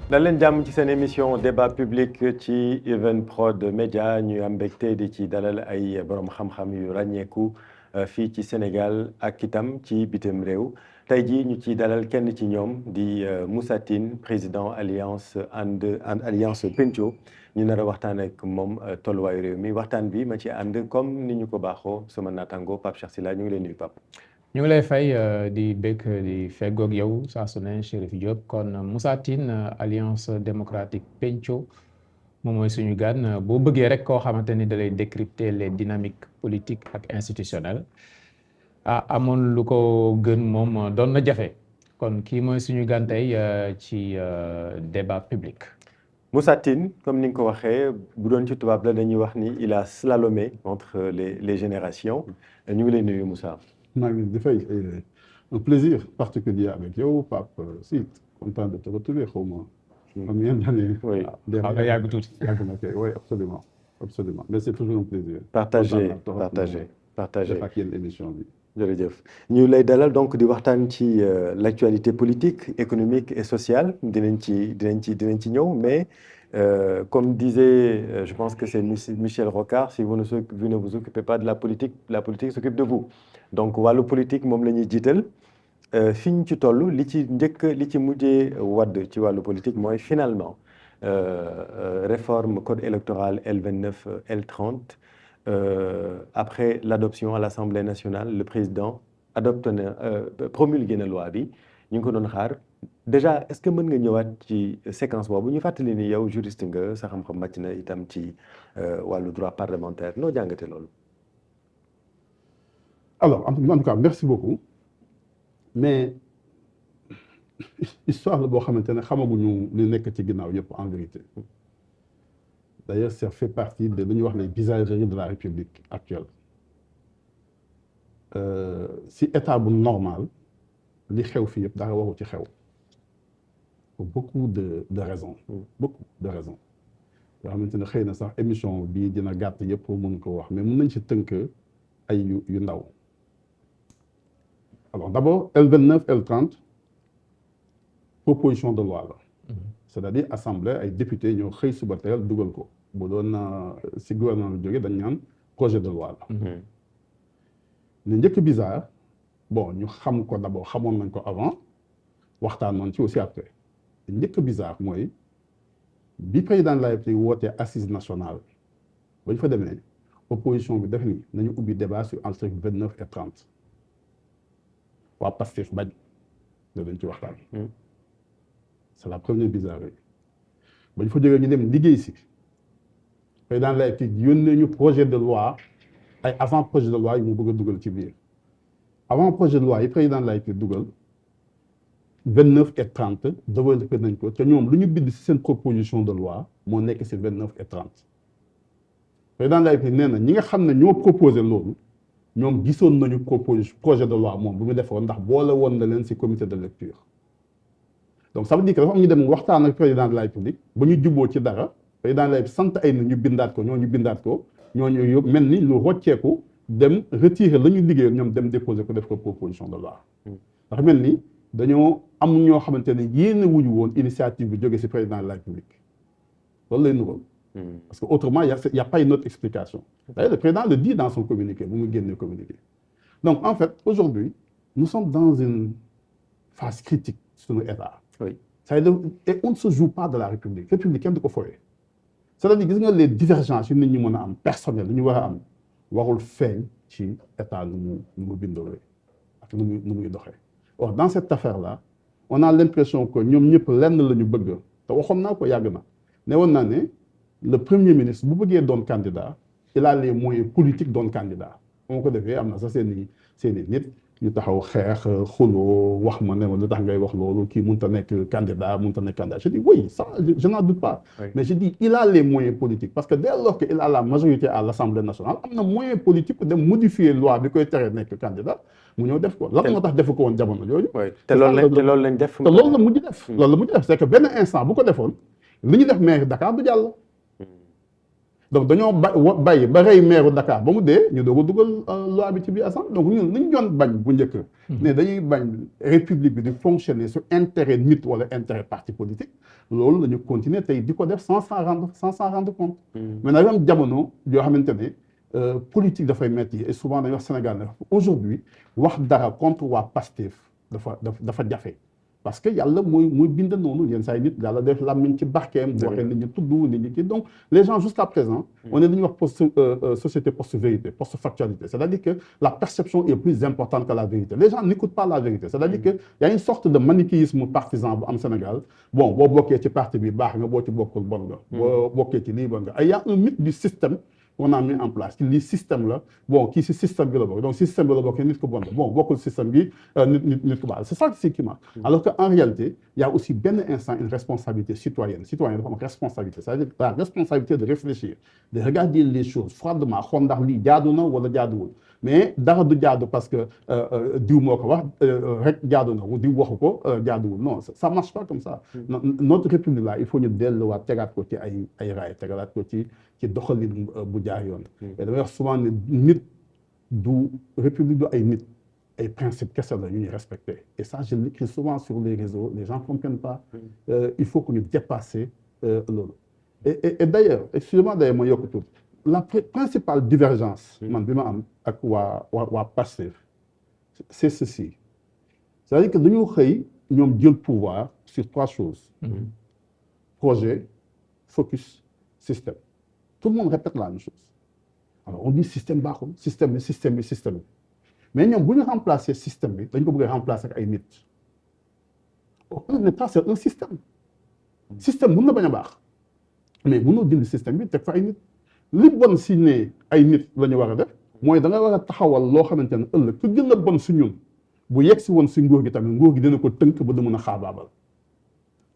dal leen jàmm ci seen émission débat public ci Evenprod Média ñu am mbégte di ci dalal ay borom xam-xam yu ràññeeku fii ci Sénégal ak itam ci bitim réew tey jii ñu ci dalal kenn ci ñoom di Moussa Tine président alliance alliance Pencco ñu nar a waxtaan ak moom tolluwaayu réew mi waxtaan bi ma ci ànd comme ni ñu ko baaxoo sama naataango Pape Cheikh Sylla ñu ngi leen nuyu Pape. ñu ngi lay fay di bëgg di feggoog yow saa su ne Chérif Diop kon Moussa Tine alliance démocratique Pencco moom mooy suñu gan boo bëggee rek koo xamante ni da lay décrypter les dynamiques politiques ak institutionnelles amoon lu ko gën moom doon na jafe kon kii mooy suñu gan tey ci débat public. Moussa Tine comme ni nga ko waxee bu doon ci tubaab la dañuy wax ni il a slalomé entre les générations ñu ngi lay nuyu Moussa. maa ngi di fay un plaisir particulier avec yow Pape si content de te retrouver xaw ma. am ngeen année. oui xaw nga yàgg tuuti. yàgg na kay oui absolument mais c'est toujours un plaisir. partagé ak yéen émission bi. jërëjëf ñu lay dalal donc di waxtaan ci l'actualité politique économique et sociale dinañ ci ñëw mais comme disait je pense que c'est Michel Rocard si vous ne vous occupez pas de la politique s'occupe de vous donc wàllu politique moom la ñuy jiital fi ñu ci toll li ci mujjee wadd ci wàllu politique mooy finalement réforme code électoral L29 L30 après l'adoption à l'Assemblée nationale le président promulgué na loi bi ñu ngi ko doon xaar déjà est-ce que mën nga ñëwaat ci séquence boobu ñu fàttali ni yow juriste nga sa xam-xam màcc na itam ci wàllu droit parlementaire noo jàngate loolu. alors en tout cas merci beaucoup mais histoire la boo xamante ne xamaguñu li nekk ci ginnaaw yëpp en vérité. D'ailleurs, ça fait partie de lu ñuy wax les bizarreries de la République actuelle si état bu normal li xew fii yëpp dara waru ci xew pour beaucoup de raisons yoo xamante ne xëy na sax émission bii dina gàtt yëpp pour mun ko wax mais mun nañ ci tënk ay yu ndaw alors d'abord L29 L30 proposition de loi la c'est-à-dire assemblée ay député ñoo xëy suba teel dugal ko bu doon si gouvernement bi jógee dañ naan projet de loi la li njëkk bizarre bon ñu xam ko d'abord xamoon nañ ko avant waxtaan noonu ci aussi après li njëkk bizarre mooy bi président de la République wootee assise nationale ba ñu fa demee opposition bi def ni nañu ubbi débat sur article 29 et 30 waa Pastef bañ dañ ci waxtaan c'est la première bizarrerie ba ñu fa jógee ñu dem liggéey si président de la République yónnee ñu projet de loi ay avant projet de loi yi mu bëgg a dugal ci biir avant projet de loi yi président de la République dugal 29 et 30 développé nañ ko te ñoom lu ñu bind si seen proposition de loi moo nekk si 29 et 30 président de la République nee na ñi nga xam ne ñoo proposé loolu ñoom gisoon nañu projet de loi moom bu mu defoon ndax boole woon na leen si comité de lecture donc ça veut dire que dafa am ñu dem waxtaan ak président de la République ba ñu juboo ci dara président de la République sant ay na ñu bindaat ko ñooñu yëpp mel ni lu rocceeku dem retirer la ñu liggéeyoon ñoom dem déposer ko def ko proposition de loi ndax mel ni dañoo am ñoo xamante ne yéene wuñu woon initiative bi jóge ci président de la République loolu lay nuroon parce que autrement y a pas une autre explication d'ailleurs le président le dit dans son communiqué bu mu génnee communiqué donc en fait aujourd'hui nous sommes dans une phase critique sur notre état. Oui. Et on ne se joue pas de la République. République kenn du ko foyee. C'est-à-dire gis nga les divergences yu nit ñi mën a am personnel lu ñu war a am warul feeñ ci état nu mu bindoo ak nu muy doxee. Or dans cette affaire-là on a l'impression que ñoom ñëpp lenn la ñu bëgg te waxoon naa ko yàgg na ne woon naa ne le premier ministre bu bëggee doon candidat il a les moyens politiques doon candidat moo ko defee am na sax seen i nit ñu taxaw xeex xuloo wax ma ne ma lu tax ngay wax loolu kii mënut a nekk candidat je dis oui ça je n'en doute pas. Oui. Mais je dis il a les moyens politiques parce que dès lors que il a la majorité à l'Assemblée nationale am na moyen politique pour dem modifier loi bi koy tere nekk candidat mu ñëw def ko lan moo tax defu ko woon jamono jooju. te loolu lañ def. te loolu la mujj def. loolu la mujj def c'est que benn instant bu ko defoon li ñu def maire Dakar du jàll. donc dañoo bàyyi ba rey maire Dakar ba mu dee ñu doog a dugal loi bi ci biir assemblée donc ñun li ñu doon bañ bu njëkk ne dañuy bañ république bi di fonctionner sur intérêt nit wala intérêt parti politique loolu la ñu continuer tey di ko def sans s'en rendre compte mais nag am jamono yoo xamante ne politique dafay metti et souvent dañuy wax Sénégal ne aujourd'hui wax dara contre waa Pastef dafa jafe parce que yàlla mooy bind noonu yenn saa yi nit yàlla def làmmiñ ci barkeem bu waxee nit ñi tudd nit ñi kii donc les gens jusqu'à présent on est dañuy wax société post-vérité post-factualité c'est-à-dire que la perception est plus importante que la vérité les gens n'écoutent pas la vérité c'est-à-dire que y a une sorte de manichéisme partisan bu am Sénégal bon boo bokkee ci parti bi baax nga boo ci bokkul bon nga boo bokkee ci lii bon nga y a un mythe du système qu'on a mis en place ci lii système la bon kii si système bi la bokk donc système bi la bokk nit ko bon la bon bokkul système bi nit ko baax c'est ça qui marche alors que en réalité il y a aussi benn instant une responsabilité citoyenne dafa am responsabilité c'est-à-dire la responsabilité de réfléchir de regarder les choses froidement xool ndax lii jaadu na wala jaaduwul mais dara du jaadu parce que diw moo ko wax rek jaadu na diw waxu ko jaaduwul non ça marche pas comme ça notre république là il faut ñu delluwaat tegaat ko ci ay raay tegalaat ko ci doxalin bu jaar yoon et damay wax souvent ne nit du république du ay nit ay principe kese la ñu ñuy respecter et ça je l'écris souvent sur les réseaux les gens comprennent pas il faut que ñu dépasser loolu et d'ailleurs excusez-moi d'ailleurs ma yokk tuuti la principale divergence man bi ma am ak waa Pastef c'est ceci c'est-à-dire que dañoo xëy ñoom jël pouvoir sur trois choses projet focus système tout le monde répète la même chose alors on dit système baaxul système bi mais ñoom bu ñu remplacer système bi dañ ko bëgg a remplacer ak ay nit en même temps c'est un système mën na bañ a baax mais mënoo dindi système bi teg fa ay nit li bon si ne ay nit la ñu war a def mooy da nga war a taxawal loo xamante ne ëllëg ku gën a bon si ñun bu yegg si woon si nguur gi tamit nguur gi dina ko tënk ba du mën a xaabaabal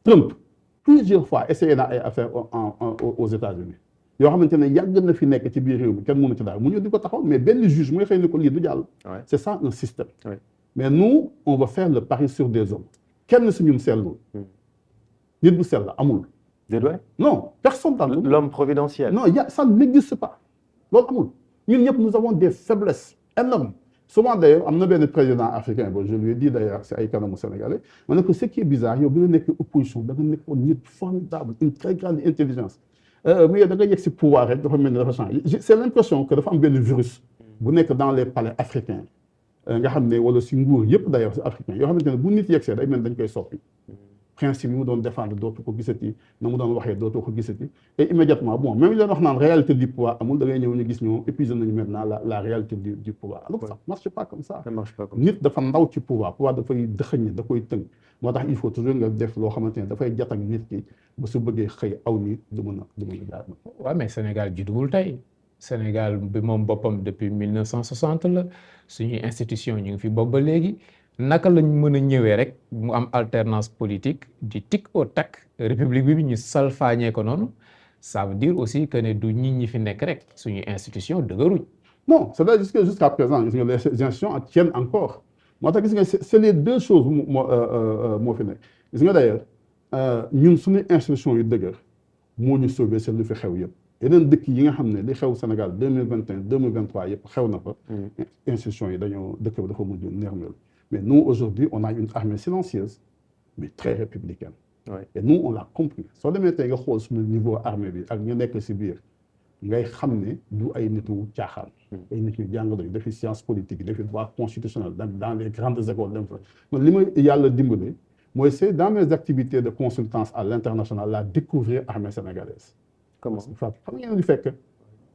Trump plusieurs fois essayé na ay affaires aux États-Unis yoo xamante ne yàgg na fi nekk ci biir réew mi kenn mënu ci daal mu ñëw di ko taxaw mais benn juge mooy xëy na ko lii du jàll c'est ça un système mais nous on va faire le pari sur des hommes kenn si ñun sellul nit bu sell amul non personne dans l'homme providentiel non ça n'existe pas loolu amul ñun ñëpp nous avons des faiblesses énormes souvent d'ailleurs am na benn président africain bon je lui ai dit d'ailleurs c'est ay kanamu sénégalais ma ne ko ce qui est bizarre yow bi nga nekk opposition da nga nekkoon nit formidable une très grande intelligence mais da nga yegg si pouvoir rek dafa mel ni dafa changé c'est l'impression que dafa am benn virus bu nekk dans les palais africains nga xam ne wala si nguur yëpp d'ailleurs si africain yoo xamante ne bu nit yegg see day mel dañ koy soppi principe yi mu doon défendre dootu ko gisati na mu doon waxee dootu ko gisati et immédiatement bon même leen wax naan réalité du pouvoir amul da ngay ñëw ñu gis ñoom épuisé nañu maintenant la réalité du pouvoir alors ça marche pas comme ça nit dafa ndaw ci pouvoir dafay dëxëñ da koy tënk moo tax il faut toujours nga def loo xamante ne dafay jat ak nit ki ba su bëggee xëy aw nit du mën a jaar waaw mais Sénégal judduwul tey Sénégal bi moom boppam depuis 1960 la suñuy institution ñu ngi fi boobu ba léegi naka lañ mën a ñëwee rek mu am alternance politique di tic au tac république bi ñu salfaañee ko noonu ça veut dire aussi que ne du ñi fi nekk rek suñuy institution dëgëruñ non c'est-à-dire que jusqu'à présent gis nga les institutions tiennent encore moo tax gis nga c'est les deux choses moo fi nekk gis nga d'ailleurs ñun suñu institution yu dëgër moo ñu sauvé c'est lu fi xew yëpp yeneen dëkk yi nga xam ne li xew Sénégal 2021 2023 yëpp xew na fa institutions yi dañoo dëkk bi dafa mujj nermel mais nous aujourd'hui on a une armée silencieuse mais très républicaine et nous on l'a compris soo demee tey nga xool suñu niveau armée bi ak ñu nekk si biir ngay xam ne du ay nitu caaxaan ay nit yu jàng dañu defi science politique yi defi droit constitutionnel dans les grandes écoles dem fa man li ma yàlla dimbale mooy c'est dans mes activités de consultance à l'international la découvrir armée sénégalaise comment xam ngeen di fekk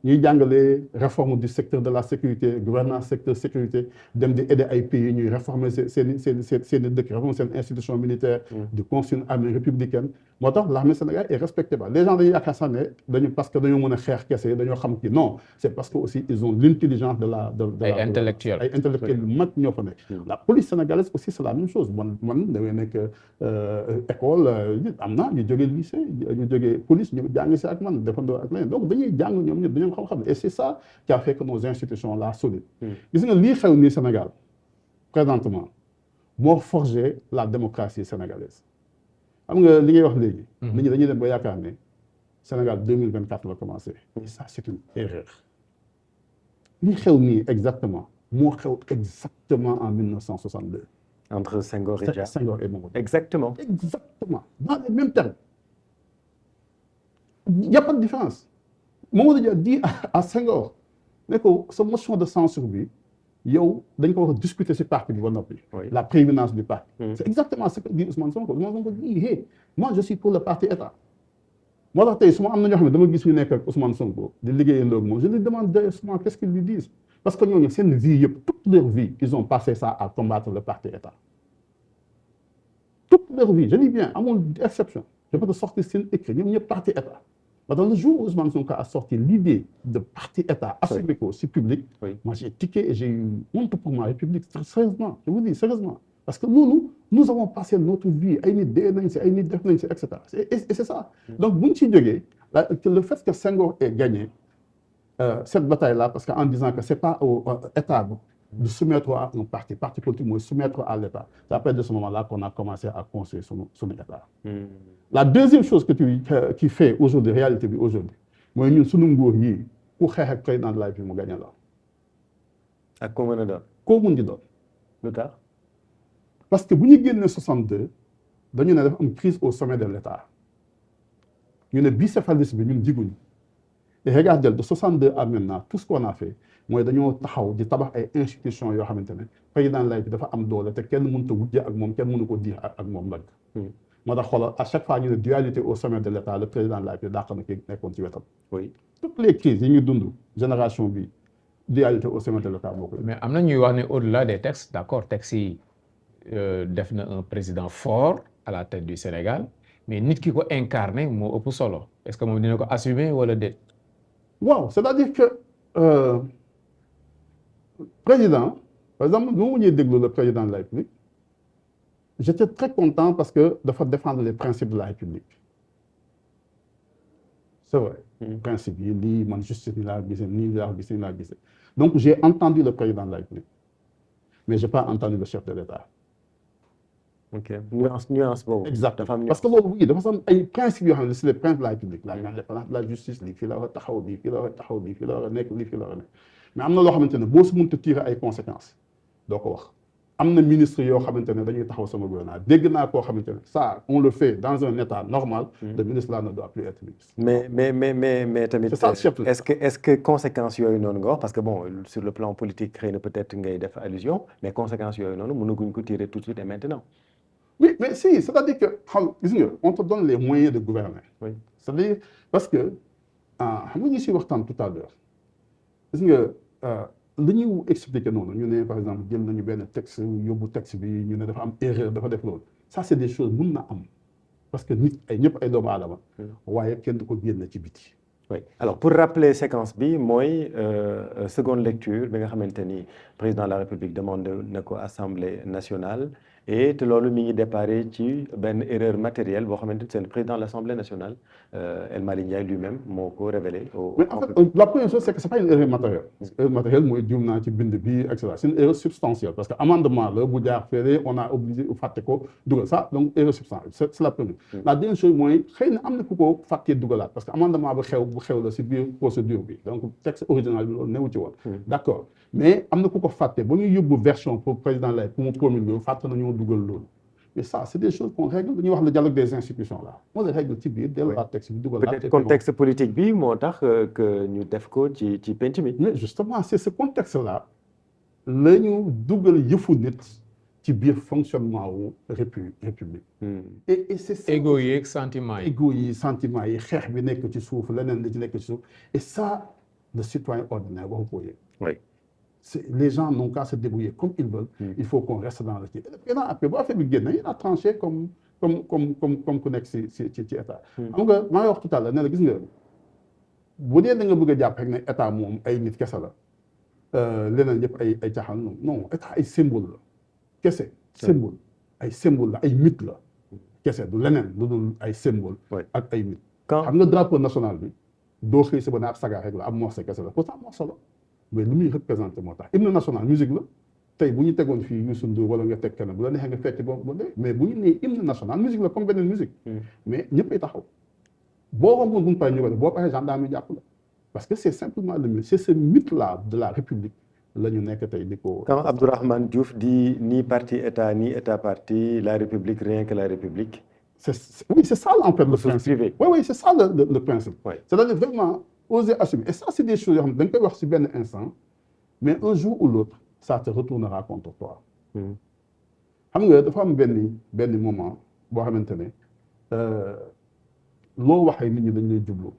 ñuy jàngale réforme du secteur de la sécurité gouvernance secteur sécurité dem di aider ay pays ñuy réformer seen i dëkk réformer seen institution militaire di construire une armée républicaine moo tax l'armée sénégalaise est respectée ba les gens dañuy yaakaar sax ne dañu parce que dañoo mën a xeex kese dañoo xam ki non c'est parce que aussi ils ont l'intelligence de la ay intellectuels yu mag ñoo fa nekk la police sénégalaise aussi c'est la même chose man damay nekk école am na ñu jógee lycée ñu jógee police ñu jàng si ak man defandoo ak leneen donc dañuy jàng ñoom ñëpp dañoo xam-xam et c'est ça qui a fait que nos institutions là solides gis nga lii xew nii Sénégal présentement moo forgé la démocratie sénégalaise xam nga li ngay wax léegi nit ñi dañuy dem ba yaakaar ne Sénégal 2024 la commencé. Et ça c'est une erreur. li xew nii exactement moo xew exactement en 1962. Entre Senghor et Dia. Senghor et Mamadou. Exactement. Exactement dans les mêmes termes. Il n'y a pas de différence. Mamadou Dia dit à Senghor ne ko sa motion de censure bi yow dañ ko war a discuter ci parti bi ba noppi. La prééminence du parti. C'est exactement ce que dit Ousmane Sonko. Ousmane Sonko dit hey moi je suis pour le parti État. moo tax tey su ma am na ñoo xam ne dama gis ñu nekk ak Ousmane Sonko di liggéeyandoo ak moom je lui demande souvent qu'est-ce qu'ils lui disent parce que ñooñu seen vie yëpp toute leur vie ils ont passé ça à combattre le parti État. Toute leur vie je dis bien amul exception je peux te sortir seen écrit ñoom ñëpp parti État. Dans le jour où Ousmane Sonko a sorti l'idée de parti État assumé ko ci public, moi j'ai tiqué et j'ai eu honte pour ma République, sérieusement, je vous dis sérieusement. Parce que nous avons passé notre vie, ay nit dee nañ ci, ay nit def nañ ci, etc. Et c'est ça. Donc bu ñu ci jógee, le fait que Senghor ait gagné cette bataille-là, parce qu'en disant que c'est pas au État de soumettre à un parti politique, mais soumettre à l'État. C'est après de ce moment-là qu'on a commencé à construire son État. La deuxième chose qui fait aujourd'hui, réalité bi aujourd'hui, mooy ñun sunu nguur yi ku xeex ak président de la République mu gagné la. ak koo mën a doon. koo mën di doon. lu tax. parce que bu ñu génnee 62 dañu ne dafa am crise au sommet de l'État ñu ne bicéphalisme bi ñun jiguñu et regardez de 62 à maintenant tout ce qu'on a fait mooy dañoo taxaw di tabax ay institutions yoo xamante ne président de la République dafa am doole te kenn mënut a wujje ak moom kenn mënu ko diir ak moom nag. moo tax xoolal à chaque fois ñu ne dualité au sommet de l'État le président de la République dàq na ki nekkoon ci wetam. oui toutes les crises yi ñu dund génération bi dualité au sommet de l'État moo koy. mais am na ñuy wax ne au-delà des textes d'accord textes yi def na un président fort à la tête du Sénégal mais nit ki ko incarné moo ëpp solo est-ce que moom dina ko assumer wala déet. waaw c'est-à-dire que président par exemple nu mu ñuy déglu le président de la République. J'étais très content parce que dafa défendre les principes de la République. C'est vrai. Principe yi lii man justice ni laa gisee nii laa gisee nii laa gisee. Donc j'ai entendu le président de la République. Mais j'ai pas entendu le chef de l'État. ok nuance boobu. Exactement parce que loolu oui dafa am ay principes yoo xam ne c'est les principes de la République la indépendance de la justice lii fii la war a taxaw lii fii la war a taxaw lii fii la war a nekk lii fii la war a nekk mais am na loo xamante ne boo si mënut a tirer ay conséquences doo ko wax. am na ministre yoo xamante ne dañuy taxaw sama gouvernement dégg naa koo xamante ne ça on le fait dans un état normal. le ministre là ne doit plus être ministre. mais tamit. c'est ça est-ce que conséquences yooyu noonu nga wax parce que bon sur le plan politique xëy na peut-être ngay def allusion mais conséquences yooyu noonu mënaguñ ko tirer tout de suite et maintenant. oui mais si c'est-à-dire que xam gis nga on te donne les moyens de gouverner. oui c'est-à-dire parce que xam nga ñu si waxtaan tout à l'heure gis nga. li ñuy expliquer noonu ñu ne par exemple jël nañu benn texte yóbbu texte bi ñu ne dafa am erreur dafa def loolu ça c'est des choses mun na am parce que nit ay ñëpp ay doomu aadama waaye kenn du ko génn ci biti. oui alors pour rappeler séquence bi mooy seconde lecture bi nga xamante ni président de la République demande na ko Assemblée nationale et te loolu mi ngi déparé ci benn erreur matérielle boo xamante ni c'est le président de l'Assemblée nationale El Malick Ndiaye lui-même moo ko révélé. mais en fait la première chose c'est que c'est pas une erreur matérielle. erreur matérielle mooy juum naa ci bind bi et cetera c'est une erreur substantielle parce que amendement la bu jaar fële on a obligé fàtte ko dugal ça donc erreur substantielle c'est la première. la deuxième chose mooy xëy na am na ku ko fàttee dugalaat parce que amendement bu xew la ci biir procédure bi donc texte original bi loolu newu ci woon. d'accord mais am na ku ko fàtte ba ñuy yóbbu version pour président lay pour mu promulguer fàtte nañoo dugal loolu. mais ça c'est des choses qu'on règle dañuy wax le dialogue des institutions là on les règle ci biir dellu texte bi dugal peut-être contexte politique bi moo tax que ñu def ko ci penc mi. mais justement c'est ce contexte là la ñu dugal yëfu nit ci biir fonctionnement wu république. et c'est ça égo yi ak sentiment yi. égo yi sentiment yi xeex bi nekk ci suuf leneen li ci nekk ci suuf et ça le citoyen ordinaire waxu ko yëg. oui. Les gens n'ont qu'à se débrouiller comme ils veulent. Il faut qu'on reste dans le kii. Et là après boo affaire bi génn il a tranché comme ku nekk ci état. xam nga maa ngi wax tout à l'heure ne la gis nga bu dee da nga bëgg a jàpp rek ne état moom ay nit kese la leneen yëpp ay caaxaan non état ay symbole la kese. symbole ay symbole la ay mythe la kese du leneen lu dul ay symbole. ak ay mythe. xam nga drapeau national bi doo xëy si ba ne ab saga rek la ab morceau kese la pourtant morceau la. mais lu muy représenté moo tax hymne national musique la tey bu ñu tegoon fii Youssou Ndour wala nga teg keneen bu la neexee nga fekk boobu ba dee mais bu ñu nee hymne national musique la comme beneen musique mais ñëpp ay taxaw boo romboon bu ñu paree ñu ko def boo paree gendarme yi jàpp la parce que c'est simplement le mythe c'est ce mythe là de la République la ñu nekk tey di ko. Quand Abdourahmane Diouf dit ni parti État ni État parti la République rien que la République. Oui, c'est ça en fait le principe. Oui, c'est ça le principe. Oui. C'est-à-dire vraiment oser assumer. Et ça, c'est des choses yoo xam ne da nga koy wax si benn instant mais un jour ou l'autre ça te retournera contre toi. xam nga dafa am benn moment boo xamante ne loo waxee nit ñi dañ lay jublu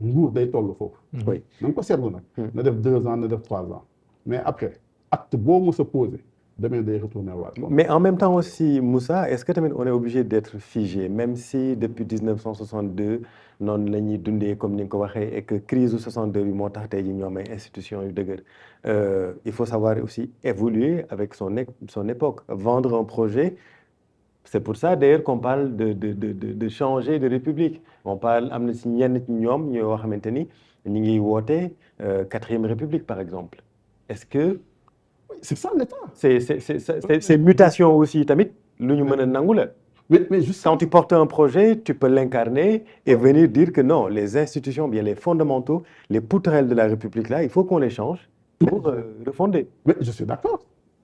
nguur day toll foofu. oui na nga ko seetlu nag. na def 2 ans na def 3 ans mais après acte boo mës a posé. demain day retourner waat. Mais en même temps aussi Moussa est-ce que tamit on est obligé d'être figé même si depuis 1962 noonu la ñuy dundee comme ni nga ko waxee et que crise u 62 bi moo tax tey jii ñoom ay institutions yu dëgër il faut savoir aussi évoluer avec son époque vendre un projet c'est pour ça d'ailleurs qu'on parle de changer de république on parle am na si ñenn ci ñoom ñoo xamante ni ñu ngi woote 4e république par exemple est-ce que c'est ça l'État. C'est mutation aussi tamit lu ñu mën a nangu la. Mais juste quand tu portes un projet tu peux l'incarner et venir dire que non les institutions bien les fondamentaux les poutrelles de la République là il faut qu'on les change pour refonder. Mais je suis d'accord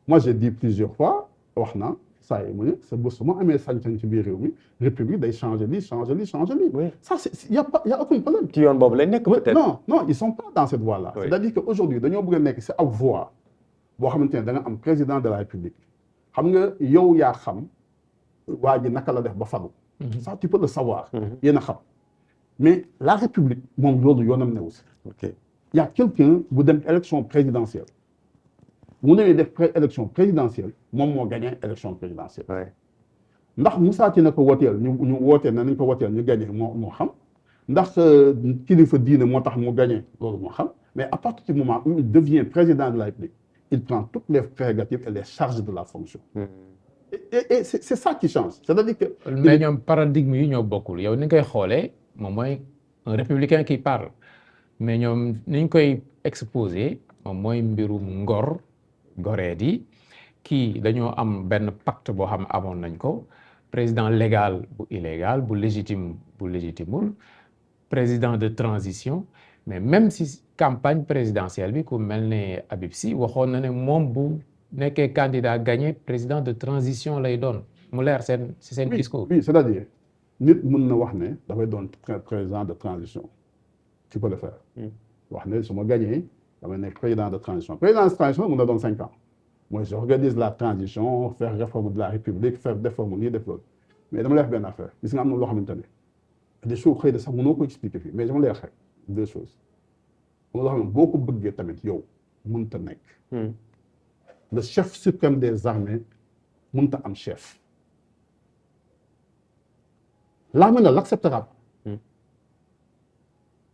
moi j'ai dit plusieurs fois wax na saa yi mu ne sa bés su ma amee sañ-sañ ci biir réew mi République day changer lii changer lii changer lii. Oui. Ça c'est y a aucun problème. ci yoon boobu lay nekk peut-être. Non ils sont pas dans cette voie là. Oui. C'est-à-dire que aujourd'hui dañoo bëgg a nekk ci ab voie. boo xamante ne da nga am président de la République xam nga yow yaa xam waa ji naka la def ba falu. ça tu peux le savoir. yéen a xam mais la République moom loolu yoonam newu si. ok y a quelqu'un bu dem élection présidentielle mu newee def élection présidentielle moom moo gagné élection présidentielle. ndax Moussa Tine ko woteel ñu wootee na nañ ko woteel ñu gagné moo xam ndax kilifa diine moo tax mu gagné loolu moo xam mais à partir du moment où il devient président de la République. Il prend toutes les prérogatives et les charges de la fonction. Et c'est ça qui change. C'est-à-dire que. mais ñoom paradigme yi ñoo bokkul yow ni nga koy xoolee moom mooy un républicain qui parle mais ñoom ni ñu koy exposé moom mooy mbirum goree di kii dañoo am benn pacte boo xam amoon nañ ko président légal bu illégal bu légitimul président de transition mais même si campagne présidentielle bi ku mel ne Habib Sy waxoon na ne moom bu nekkee candidat gagné président de transition lay doon mu leer seen discours. Oui c'est-à-dire nit mën na wax ne dafay doon président de transition tu peux le faire. wax ne su ma gagné damay nekk président de transition mën na doon 5 ans mooy j'organise la transition faire réforme de la République faire réforme nii def loolu mais dama lay wax benn affaire gis nga am na loo xamante ne des choses xëy na sax mënoo ko expliquer fii mais dama lay wax rek 2 choses. loo xam ne boo ko bëggee tamit yow mënut a nekk. le chef suprême des armées mënut a am chef. l'armée ne l'acceptera pas.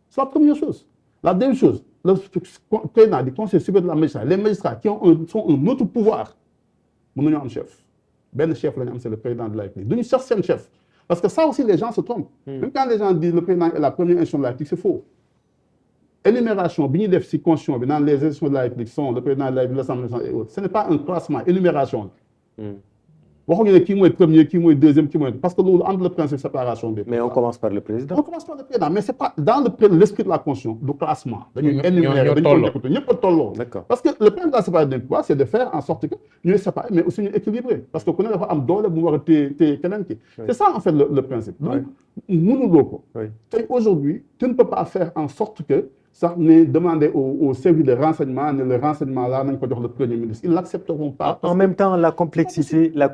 C'est la première chose. La deuxième chose le président du conseil supérieur de la magistrature les magistrats qui sont un autre pouvoir mën nañoo am chef benn chef la ñu am c'est le président de la République duñu chercher seen chef parce que ça aussi les gens se trompent. Même quand les gens disent le président est la première institution de la République c'est faux. Énumération bi ñuy def ci constitution bi naan les institutions de la République sont le président de la République l'Assemblée nationale et autres ce n'est pas un classement énumération la. waxuñu ne kii mooy premier kii mooy deuxième kii mooy parce que loolu entre le principe séparation des. mais on commence par le président. on commence par le président mais c'est pas dans l'esprit de la constitution du classement. dañuy énumérer dañu ko ñëpp a tolloo. D'accord. parce que le principe de la séparation des pouvoirs c'est de faire en sorte que ñuy séparer mais aussi ñu équilibrer parce que ku ne dafa am doole bu mu war a téye keneen ki. c'est ça en fait le principe. donc mënuloo ko. tey aujourd'hui tu ne peux pas faire en sorte que. sax ne demander au service de renseignement ne le renseignement là nañ ko jox le premier ministre ils l'accepteront pas. En même temps la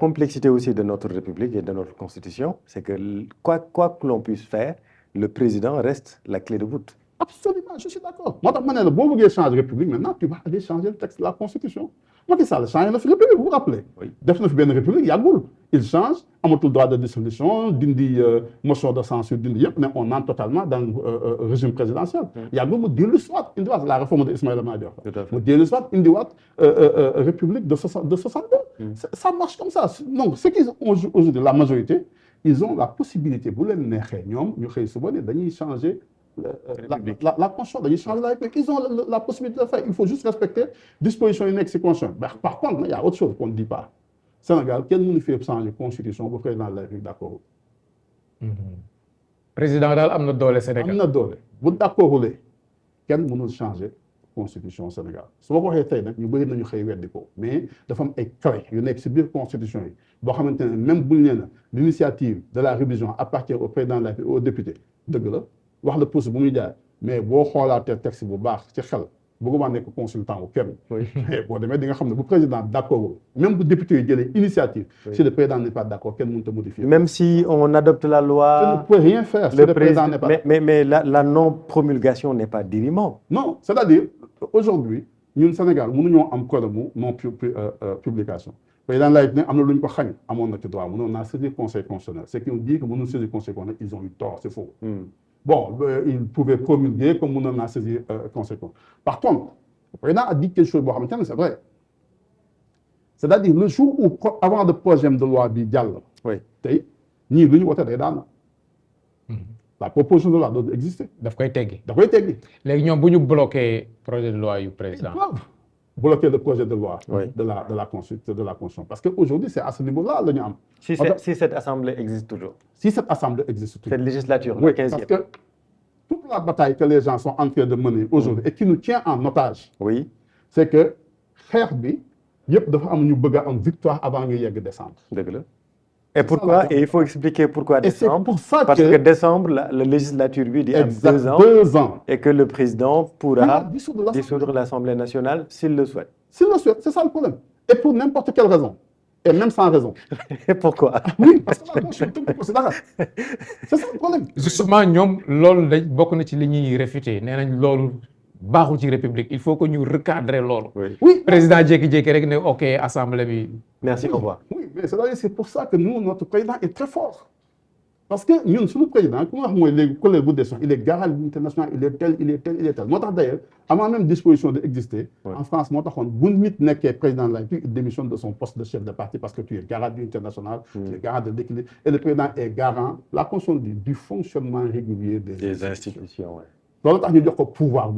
complexité aussi de notre République et de notre Constitution c'est que quoi que l'on puisse faire le président reste la clé de voûte. Absolument je suis d'accord moo tax ma ne la boo bëggee changer République maintenant tu vas aller changer le texte de la Constitution. Macky Sall changé na fi République vous vous rappelez. def na fi benn République yàggul il change amatul droit de dissolution dindi motion de censure dindi yëpp mais on entre totalement dans le régime présidentiel. yàggul mu dellu soit indiwaat la réforme de Ismaïla Madior Fall. mu dellu soit indiwaat République de 62. Ça marche comme ça donc ce qu'ils ont aujourd'hui la majorité ils ont la possibilité bu leen neexee ñoom ñu xëy suba ne dañuy changer. La constitution dañuy changer la République ils ont la possibilité de le faire il faut juste respecter dispositions yi nekk ci constitution par contre il y a autre chose qu'on ne dit pas Sénégal kenn mënu fi changer constitution bu président de la République d'accord. président daal am na doole Sénégal. am na doole bu d'accordulee kenn mënul changer constitution Sénégal su ma ko waxee tey nag ñu bëri nañu xëy weddi ko mais dafa am ay clé yu nekk si biir constitution yi boo xamante ne même buñ nee na l'initiative de la révision appartient au président de la République, aux députés dëgg la wax la pousse bu muy jaar mais boo xoolaatee texte bu baax ci xel bëgguma nekk consultant wu kenn. mais boo demee di nga xam ne bu président d'accord même bu député yi jëlee initiative. si le président n'est pas d'accord kenn mënut a modifier. même si on adopte la loi. tu ne peux rien faire si le président n'est pas d'accord. mais la non promulgation n'est pas diriment. non c'est-à-dire aujourd'hui ñun Sénégal mënuñoo am problème mu non publication. président lay ne am na lu ñu ko xañ amoon na ci droit mënoon naa saisir conseil constitutionnel c'est qu'ils ont dit que mënul saisir conseil constitutionnel ils ont eu tort c'est faux. Bon, ils pouvaient promulguer comme on en a saisi conséquence. Par contre, le président a dit quelque chose, c'est vrai. C'est-à-dire, le jour où, avant le projet de loi Bidial, ni l'Union européenne, la proposition de loi doit exister. Daf koy teggi. Daf koy teggi. Léegi ñoom bu ñu bloqué projet de loi yu président. Bloquer le projet de loi de la Constitution. Parce qu'aujourd'hui, c'est à ce niveau-là que nous avons. Si cette assemblée existe toujours. Si cette assemblée existe toujours. Cette législature, oui, la 15e. Parce que toute la bataille que les gens sont en train de mener aujourd'hui et qui nous tient en otage, oui, c'est que xeex bi yëpp dafa am ñu bëgg a am victoire avant ñu yegg décembre. Dëgg la. Et pourquoi? Et il faut expliquer pourquoi décembre. Et c'est pour ça parce que décembre, la législature lui dit à 2 ans. Et que le président pourra dissoudre l'Assemblée nationale s'il le souhaite. S'il le souhaite, c'est ça le problème. Et pour n'importe quelle raison. Et même sans raison. Et pourquoi? Oui, parce que la Constitution, c'est ça le problème. Justement, ñoom loolu dañ bokk na ci li ñuy réfuter nee nañ loolu baaxul ci république il faut que ñu recadrer loolu. Oui. Président jékki-jékki rek ne ok assemblée bi. Merci, au revoir. Oui, mais c'est pour ça que nous, notre président est très fort. Parce que nous, sur le président, il est garant international, il est tel, il est tel, il est tel. Moi, d'ailleurs, avant même disposition d'exister, en France, moi, n'est que président de la République, il démissionne de son poste de chef de parti parce que tu es garant international, tu es garant de l'équilibre. Et le président est garant, la Constitution dit, du fonctionnement régulier des institutions. Donc, nous avons le pouvoir,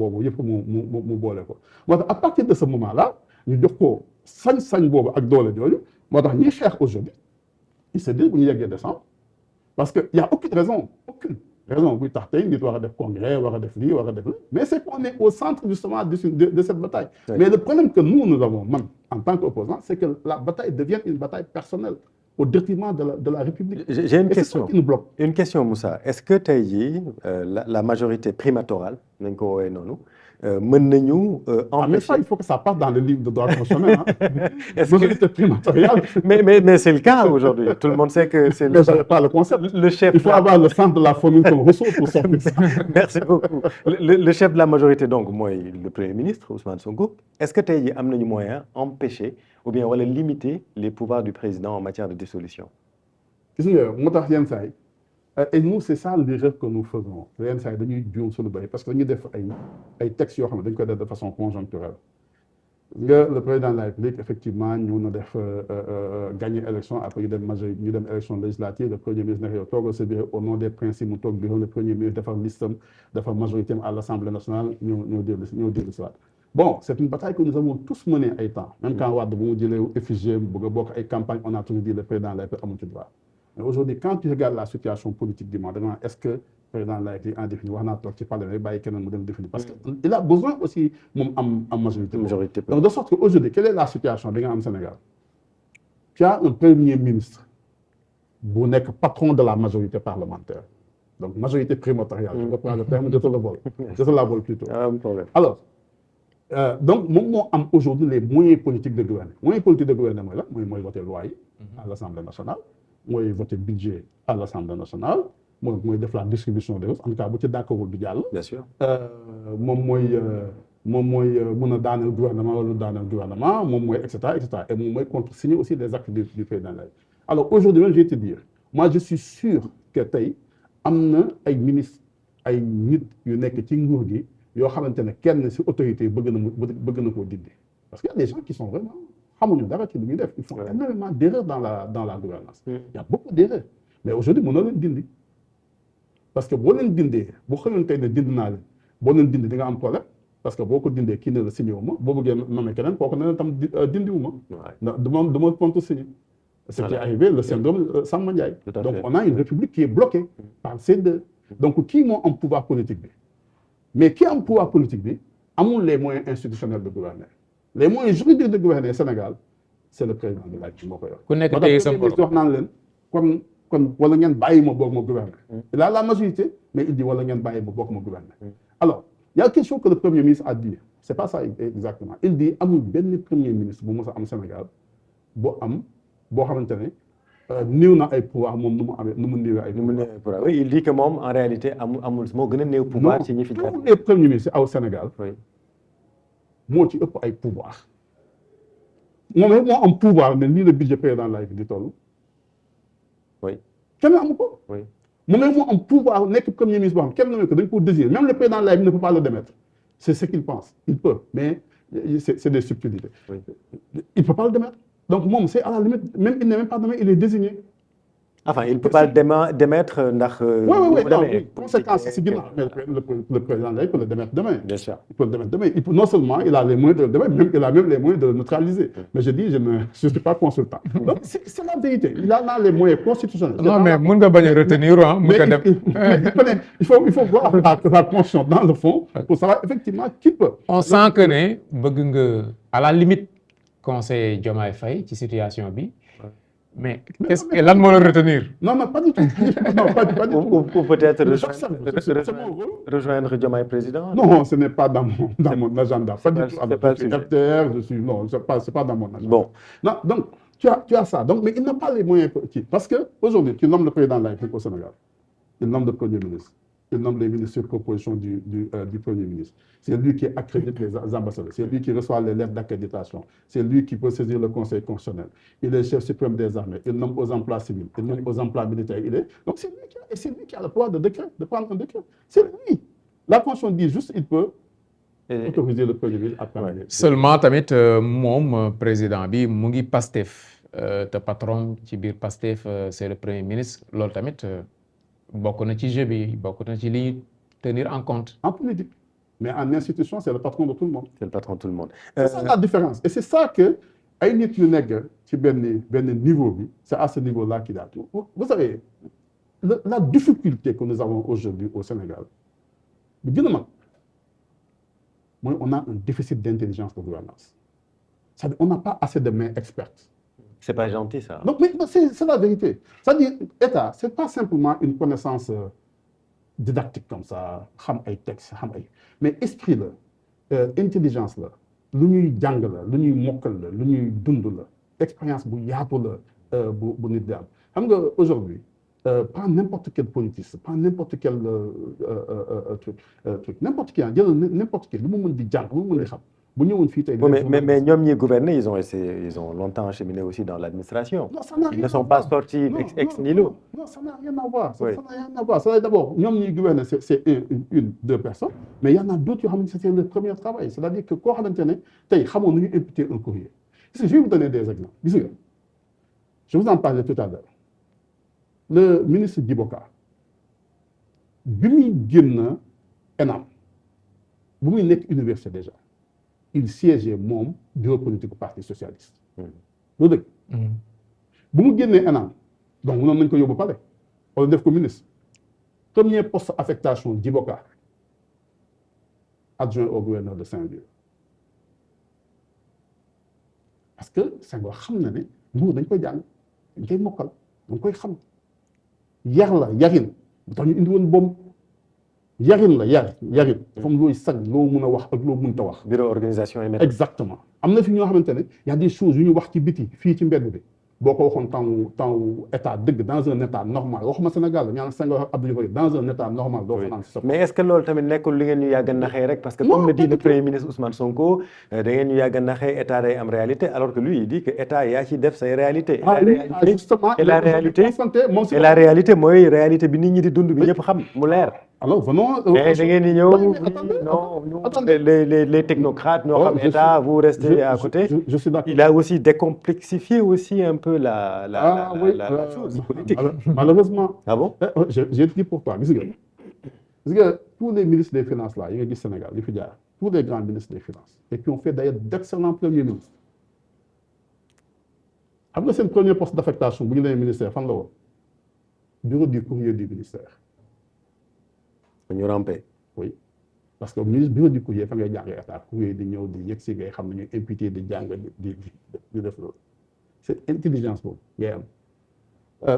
à partir de ce moment-là, nous avons sañ-sañ boobu ak doole jooju moo tax ñuy xeex aujourd'hui il se dit bu ñu yeggee décembre parce que y a aucune raison buy tax tey nit war a def congrès war a def lii war a def lii mais c'est qu'on est au centre justement de cette bataille. Mais le problème que nous avons man en tant qu'opposant c'est que la bataille devient une bataille personnelle au détriment de la République. J'ai une question. C'est ça qui nous bloque. Une question, Moussa. Est-ce que tey jii la majorité primatorale nañ ko woowee noonu mën nañu empêcher. Mais ça, il faut que ça parte dans le livre de droit constitutionnel. Majorité primatoriale. Mais c'est le cas aujourd'hui. Tout le monde sait que c'est Mais je n'avais pas le concept. Le chef. Il faut avoir le centre de la formule comme Rousseau pour sortir ça. Merci beaucoup. Le chef de la majorité, donc, moi, le Premier ministre, Ousmane Sonko, est-ce que tey jii am nañu moyen empêcher ou bien wala limiter les pouvoirs du président en matière de dissolution? Gis nga moo tax yenn saa yi et nous c'est ça l'erreur que nous faisons yenn saa yi dañuy juum suñu bëri parce que dañuy def ay textes yoo xam ne dañ koy def de façon conjoncturelle. Le président de la République effectivement ñu na def gagner élection après ñu dem élection législative le premier ministre nekk yow toogal sa bureau au nom des principes mu toog bureau le premier ministre defar listam defar majorité à l'Assemblée nationale ñoo dellu si waat. Bon, c'est une bataille que nous avons tous menée ay temps même quand Wade bu mu jëlee effigie bëgg a bokk ay campagne on a toujours dit le président de la République amul ci droit. Mais aujourd'hui, quand tu regardes la situation politique du monde, est-ce que le président de la République en définit, on a toog ci parlement bi bàyyi keneen mu dem définir parce qu'il a besoin aussi moom am majorité. Donc de sorte qu'aujourd'hui, quelle est la situation bi nga am Sénégal? Tu as un premier ministre bu nekk patron de la majorité parlementaire. Donc majorité primatoriale. Je reprends le terme, je te la vole plutôt. Alors, donc moom moo am aujourd'hui les moyens politiques de gouverner. Moyens politiques de gouverner mooy la mooy voter loi yi à l'Assemblée nationale. Mooy voter budget à l'Assemblée nationale mooy def la distribution des ressources en tout cas bu ci d'accordul du jàll. Bien sûr. moom mooy mën a daaneel gouvernement wala daaneel gouvernement moom mooy et cetera et moom mooy contresigner aussi des actes du président. Alors aujourd'hui même je vais te dire moi je suis sûr que tey am na ay ministres ay nit yu nekk ci nguur gi yoo xamante ne kenn ci autorité yi bëgg na koo dindi parce qu'il y a des gens qui sont vraiment xamuñu dara ci lu ñuy def ils font énormément d'erreurs dans la gouvernance il y a beaucoup d'erreurs mais aujourd'hui mënoo leen dindi parce que boo leen dindee boo xamoon tey ne dind naa leen boo leen dindi di nga am problème parce que boo ko dindee kii ne la signé wu ma boo bëggee nommer keneen kooku ne la tam dindi wu ma ndax du ma compte signé ce qui est arrivé le syndrome Samba Ndiaye donc on a une république qui est bloquée par ces deux donc kii moo am pouvoir politique bi mais ki am pouvoir politique bi amul les moyens institutionnels de gouverner les moyens juridiques de gouverner Sénégal c'est le président de la République moo ko yor. ku nekk tey sa bopp wax naan leen kon wala ngeen bàyyi ma boog ma gouverner. Il a la majorité mais il dit wala ngeen bàyyi ma boog ma gouverner. Alors il y a quelque chose que le premier ministre a dit c'est pas ça exactement il dit amul benn premier ministre bu mos a am Sénégal boo xamante ne néew na ay pouvoir moom nu mu néewee ay pouvoir. Oui, il dit que moom en réalité amul moo gën a néew pouvoir ci ñi fi tous les premiers ministres au Sénégal moo ci ëpp ay pouvoir moom rek moo am pouvoir ne lii le budget président de la République di toll kenn amu ko moom rek moo am pouvoir nekk premier ministre boo xam kenn ko dañ ko désigner même le président de la République ne peut pas le démettre c'est ce qu'il pense il peut mais c'est des subtilités il peut pas le démettre donc moom c'est à la limite même il n'est même pas démis il est désigné. Enfin il peut pas le démettre ndax. oui conséquence si ginnaaw mais le président là il peut le démettre demain. Bien sûr. Il peut le démettre demain non seulement il a les moyens de le démettre même il a même les moyens de le neutraliser. Mais je dis je suis pas consultant. Donc c'est la vérité il a les moyens constitutionnels. Non mais mën nga bañ a retenir mën nga dem. il faut voir la conscience dans le fond pour savoir effectivement qui peut. On sent que ne bëgg nga à la limite conseiller Diomaye Faye ci situation bi. Mais qu'est-ce que lan moo la retenir? Non pas du tout. Non pas du tout. Ou peut-être rejoindre Diomaye président? Non, ce n'est pas dans mon agenda. Pas du tout. Avec FDR, non, c'est pas dans mon agenda. Bon. Non, donc tu as ça. Donc mais il n'a pas les moyens parce que aujourd'hui tu nommes le président de la République au Sénégal. Il nomme le premier ministre. Il nomme les ministres sur proposition du Premier ministre. C'est lui qui accrédite les ambassadeurs. C'est lui qui reçoit les lettres d'accréditation. C'est lui qui peut saisir le Conseil constitutionnel. Il est chef suprême des armées. Il nomme aux emplois civils. Il nomme aux emplois militaires. Donc c'est lui qui a le pouvoir de prendre un décret. C'est lui. La Constitution dit juste il peut autoriser le Premier ministre à prendre. Seulement tamit moom président bi mu ngi Pastef te patron ci biir Pastef c'est le Premier ministre loolu tamit. Bokk na ci jeu bi bokk na ci li tenir en compte. En politique mais en institution c'est le patron de tout le monde. C'est le patron de tout le monde. C'est ça la différence et c'est ça que ay nit yu nekk ci benn niveau bi c'est à ce niveau-là qu'il a tout. Vous savez la difficulté que nous avons aujourd'hui au Sénégal bi gën a mag mooy on a un déficit d'intelligence de gouvernance c'est-à-dire on n'a pas assez de mains expertes. C'est pas gentil ça. Donc mais c'est la vérité. C'est-à-dire État c'est pas simplement une connaissance didactique comme ça xam ay textes xam ay mais esprit la intelligence la lu ñuy jàng la lu ñuy mokkal la lu ñuy dund la expérience bu yaatu la bu nit di am xam nga aujourd'hui pas n'importe quel politicien pas n'importe quel truc n'importe qui jëlal n'importe qui lu mu mën di jàng lu mu mën di xam. Mais ñoom ñi gouverner ils ont longtemps acheminé aussi dans l'administration. Ils ne sont pas sortis ex nihilo. Non, ça n'a rien à voir. Ça n'a rien à voir. Ça d'abord ñoom ñi gouverner c'est deux personnes, mais il y en a d'autres yoo xam ne c'est le premier travail. C'est-à-dire que koo xamante ne tey xamoon nañu imputer un courrier. Je vais vous donner des exemples. Gis nga je vous en parlais tout à l'heure. Le ministre Djiboka bi muy génn ENAM bu muy nekk université déjà. Il siégeait moom bureau politique du parti socialiste. loolu dëgg. bu mu génnee ENAM donc mënoon nañu ko yóbbu palais wala def ko ministre premier poste affectation Djiboka adjoint au gouverneur de Saint-Louis parce que Senghor xam na ne nguur dañ koy jàng dañ koy mokkal dañ koy xam yarin tax ñu indi woon bomb. yarin dafa am looy sañ loo mën a wax ak loo mënta wax. bureau organisation et méthode. Exactement am na fi ñoo xamante ne y a des choses yu ñu wax ci biti fii ci mbedd bi boo ko waxoon temps état dëgg dans un état normal waxuma Sénégal la ñaan Senghor Abdou Diouf dans un état normal. doo fanaan si mais est-ce que loolu tamit nekkul li ngeen ñu yàgg a naxee rek. parce que comme le dit le premier ministre Ousmane Sonko da ngeen ñu yàgg a naxee état day am réalité alors que lui il dit que état yaa ci def say réalité. et la réalité mooy réalité bi nit ñi di dund bi ñëpp xam mu leer. Alors venons. Da ngeen di ñëw non les technocrates ñoo xam état vous restez à côté. Je suis d'accord. Il a aussi décomplexifié aussi un peu la chose politique. Malheureusement. Ah bon? J'ai dit pourquoi. Gis nga tous les ministres des finances là yi nga gis Sénégal yi fi jaar tous les grands ministres des finances et qui ont fait d'ailleurs d'excellents premiers ministres. Xam nga seen premier poste d'affectation bu ñu nee ministère fan la woon bureau du courrier du ministère. ñu rampé. oui parce que ministre bureau du courrier fa ngay jàngee état courrier di ñëw di yegg si ngay xam ne ñuy imputé di jàng di def loolu c'est intelligence boobu ngay am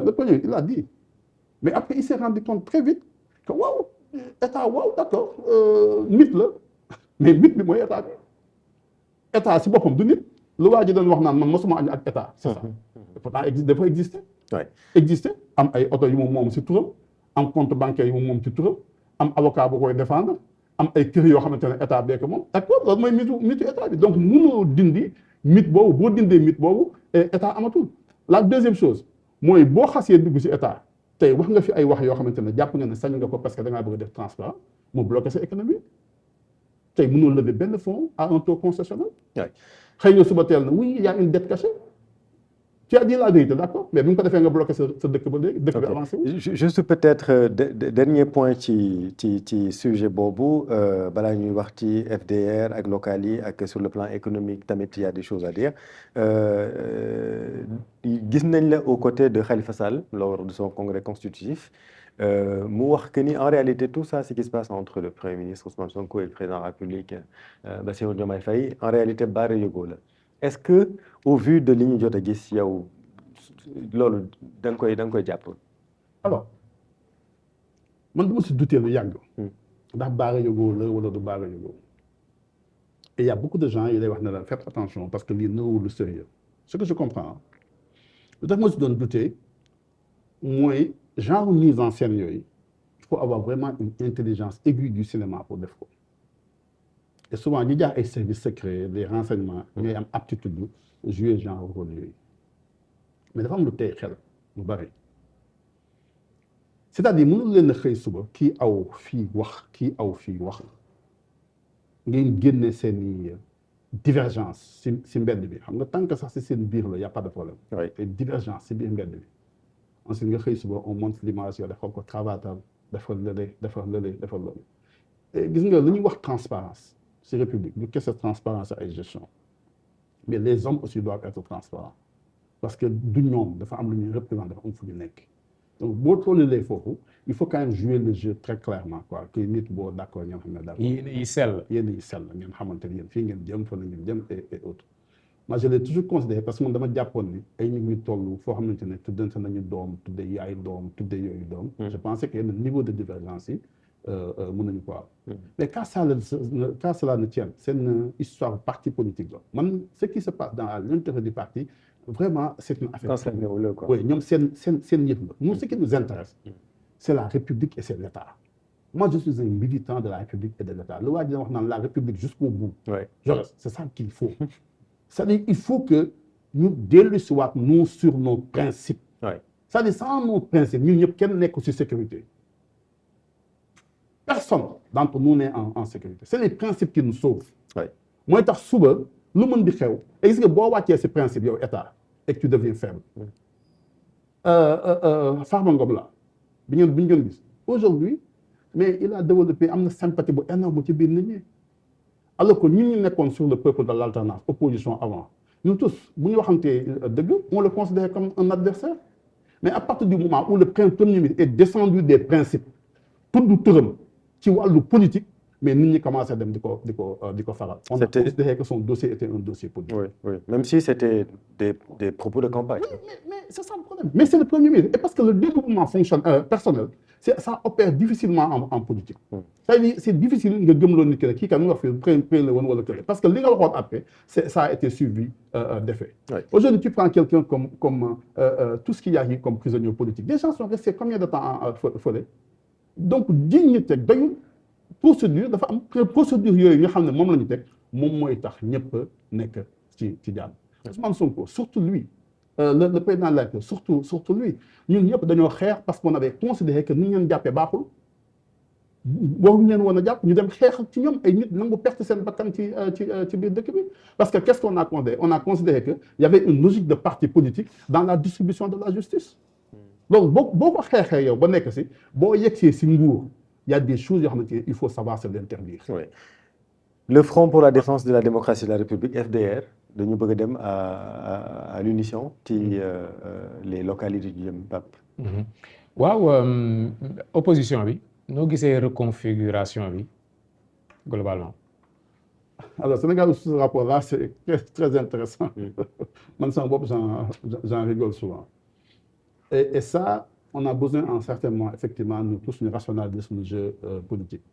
le premier il a dit mais après il s'est rendu compte très vite que waaw état waaw d'accord nit la mais nit bi mooy état bi état si boppam du nit lu waa ji doon wax naan man mosuma ànd ak état c'est ça pourtant dafa exister exister am ay oto yu moom si turam am compte bancaire yu moom ci turam am avocat bu koy défendre am ay kër yoo xamante ne état beek moom d'accord loolu mooy mitu état bi donc mënoo dindi mythe boobu boo dindee mythe boobu état amatul la deuxième chose mooy boo xasee dugg si état tey wax nga fi ay wax yoo xamante ne jàpp nga ne sañ nga ko parce que da ngaa bëgg a def transparent mu bloqué sa économie tey mënoo lever benn fonds à un taux concessionnel xëy na suba teel na oui il y a une dette cachée tu as dit la vérité d'accord mais bi nga ko defee nga bloqué sa dëkk ba léegi dëkk bi avancé wu. juste peut-être dernier point ci sujet boobu balaa ñuy wax ci FDR ak local yi ak sur le plan économique tamit il y a des choses à dire gis nañ la aux côtés de Khalifa Sall lors de son congrès constitutif mu wax que ni en réalité tout ça ce qui se passe entre le premier ministre Ousmane Sonko et le président de la République Bassirou Diomaye Faye en réalité baara yëgoo la est-ce que au vu de li ñu jot a gis yow loolu da nga koy jàpp. alors man dama si douter lu yàgg. ndax baara yëgoo la wala du baara yëgoo. et il y a beaucoup de gens yi lay wax ne la faites attention parce que lii nëwul lu sérieux ce que je comprends lu tax ma si doon douter mooy genre mise en scène yooyu il faut avoir vraiment une intelligence aiguë du cinéma pour def ko. et souvent ñi jaar ay services secrets des renseignements ñooy am aptitude jouer genre rôle yooyu mais dafa am lu tey xel lu bari c'est-à-dire mënul leen a xëy suba kii aw fii wax kii aw fii wax ngeen génne seeni divergence si mbedd bi xam nga tant que sax si seen biir la y a pas de problème te divergence si biir mbedd bi ensuite nga xëy suba on monte l'image yo defal ko travatal defal lële defal lële defal loolu gis nga lu ñuy wax transparence c'est république du kese transparence ay gestion mais les hommes aussi doivent être transparents parce que du ñoom dafa am lu ñuy représenter dafa am fu ñu nekk donc boo tollulee foofu il faut quand même jouer le jeu très clairement quoi que nit boo d'accord ngeen xam ne d'accord yéen yi sell ngeen xamante ne yéen fii ngeen jëm fa la ngeen jëm et autres moi je l'ai toujours considéré parce que man dama jàppoon ni ay nit ñu toll foo xamante ne tuddante nañu doom tudde yaay doom tudde yooyu doom je pensais que yenn niveau de divergence yi mën nañu ko am mais quand cela ne tient c'est une histoire parti politique la man ce qui se passe à l'intérieur du parti vraiment c'est une affaire oui ñoom seen yëf la nous ce qui nous intéresse c'est la République et c'est l'État moi je suis un militant de la République et de l'État lu waa ji wax naan la République jusqu'au bout c'est ça qu'il faut c'est-à-dire il faut que ñu dellusiwaat nous sur nos principes c'est-à-dire sans nos principes ñun ñëpp kenn nekk ci sécurité personne d'entre nous n'est en sécurité c'est les principes qui nous sauvent mooy tax suba lu mën di xew et gis nga boo wàccee ci principe yow état et que tu deviens faible Farba Ngom la bi ñu gën gis aujourd'hui mais il a développé am na sympathie bu énorme ci biir nit ñi alors que ñun ñu nekkoon sur le peuple de l'alternance opposition avant nous tous bu ñu waxantee dëgg on le considère comme un adversaire mais à partir du moment où le premier ministre est descendu des principes tudd turam ci wàllu politique mais nit ñi commencé dem di ko faral. On a considéré que son dossier était un dossier politique. Oui. Même si c'était des propos de campagne. Oui, mais c'est ça le problème. Mais c'est le premier ministre. Et parce que le développement personnel, ça opère difficilement en politique. C'est-à-dire c'est difficile nga gëmloo nit ki ne kii kan mu wax fi pré la woon wala kële parce que li nga waxoon après ça a été suivi d'effet. Aujourd'hui tu prends quelqu'un comme tout ce qu'il y a comme prisonnier politique. Les gens sont restés combien de temps fële donc dignité doyul. procédure dafa am procédure yooyu nga xam ne moom la ñu teg moom mooy tax ñëpp nekk ci jàmm. Ousmane Sonko surtout lui le président de la République surtout lui ñun ñëpp dañoo xeex parce qu'on avait considéré que ni ñu leen jàppee baaxul waruñu leen woon a jàpp ñu dem xeex ci ñoom ay nit nangu perte seen bakkan ci biir dëkk bi parce que qu'est-ce qu'on a considéré on a considéré que y avait une logique de parti politique dans la distribution de la justice donc boo ko xeexee yow ba nekk si boo yegsee si nguur il y a des choses yoo xamante ne il faut savoir se l'interdire. Oui. Le Front pour la défense de la démocratie de la République FDR dañu bëgg a dem à l'unisson ci les localités du jëm Pape. waaw opposition bi noo gisee reconfiguration bi globalement. Alors Sénégal ce rapport-là c'est très intéressant man sama bopp j'en rigole souvent et ça on a besoin en certains moments effectivement nous tous ñu rationaliser suñu jeu politique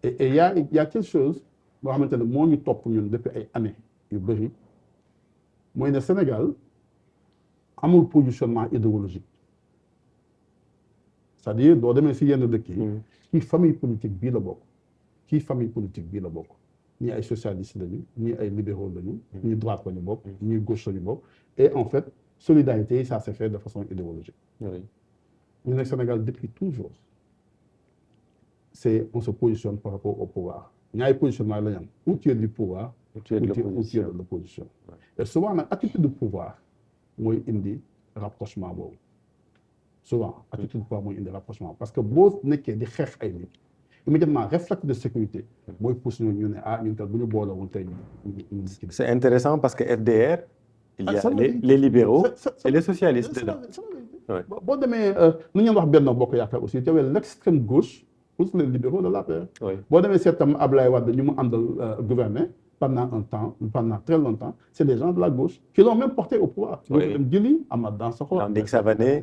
et il y a quelque chose boo xamante ne moo ñu topp ñun depuis ay années yu bëri mooy ne Sénégal amul positionnement idéologique c'est-à-dire doo demee si yenn dëkk yi kii famille politique bii la bokk kii famille politique bii la bokk ñii ay socialistes lañu ñii ay libéraux lañu ñii droite lañu bokk ñii gauche lañu bokk et en fait solidarité ça s'est fait de façon idéologique ñu nekk Sénégal depuis toujours on se positionne par rapport au pouvoir ñaari positionnement la ñu am ou tu es du pouvoir ou tu es de l'opposition et souvent nag attitude de pouvoir mooy indi rapprochement boobu souvent attitude de pouvoir mooy indi rapprochement parce que boo nekkee di xeex ay nit immédiatement réflexe de sécurité mooy pousse ñu ne ñun kat bu ñu boolewul tey c'est intéressant parce que FDR il y a les libéraux et les socialistes dedans boo demee nu ñu wax Benno Bokk Yaakaar aussi tu avais l'extrême gauche pousse les libéraux de l'APR boo demee seet tam Ablaye Wade ñu mu àndal gouverner pendant très longtemps c'est des gens de la gauche qui l'ont même porté au pouvoir dem jëli Amath Dansokho Savané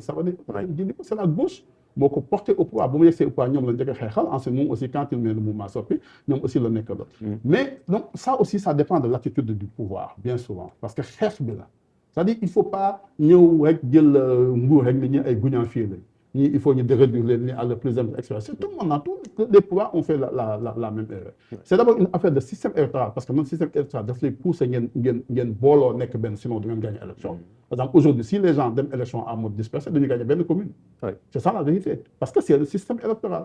jëli ko c'est la gauche moo ko porté au pouvoir bu mu yegsee au pouvoir ñoom la njëkk a xeexal ensuite moom aussi quand il met le mouvement Soppi ñoom aussi la nekk la mais donc ça aussi ça dépend de l'attitude du pouvoir bien souvent parce que xeex bi la c'est-à-dire il faut pas ñëw rek jël nguur rek ni ñi ay guñaan fii la ñii il faut ñu réduire leen ni à la plus simple expérience tout le monde tous les pouvoirs ont fait la même erreur c'est d'abord une affaire de système électoral parce que même système électoral daf lay pousser ngeen booloo nekk benn sinon du ngeen gagner élection par exemple aujourd'hui si les gens dem élection à mode dispersé dañuy gagner benn commune c'est ça la vérité parce que c'est le système électoral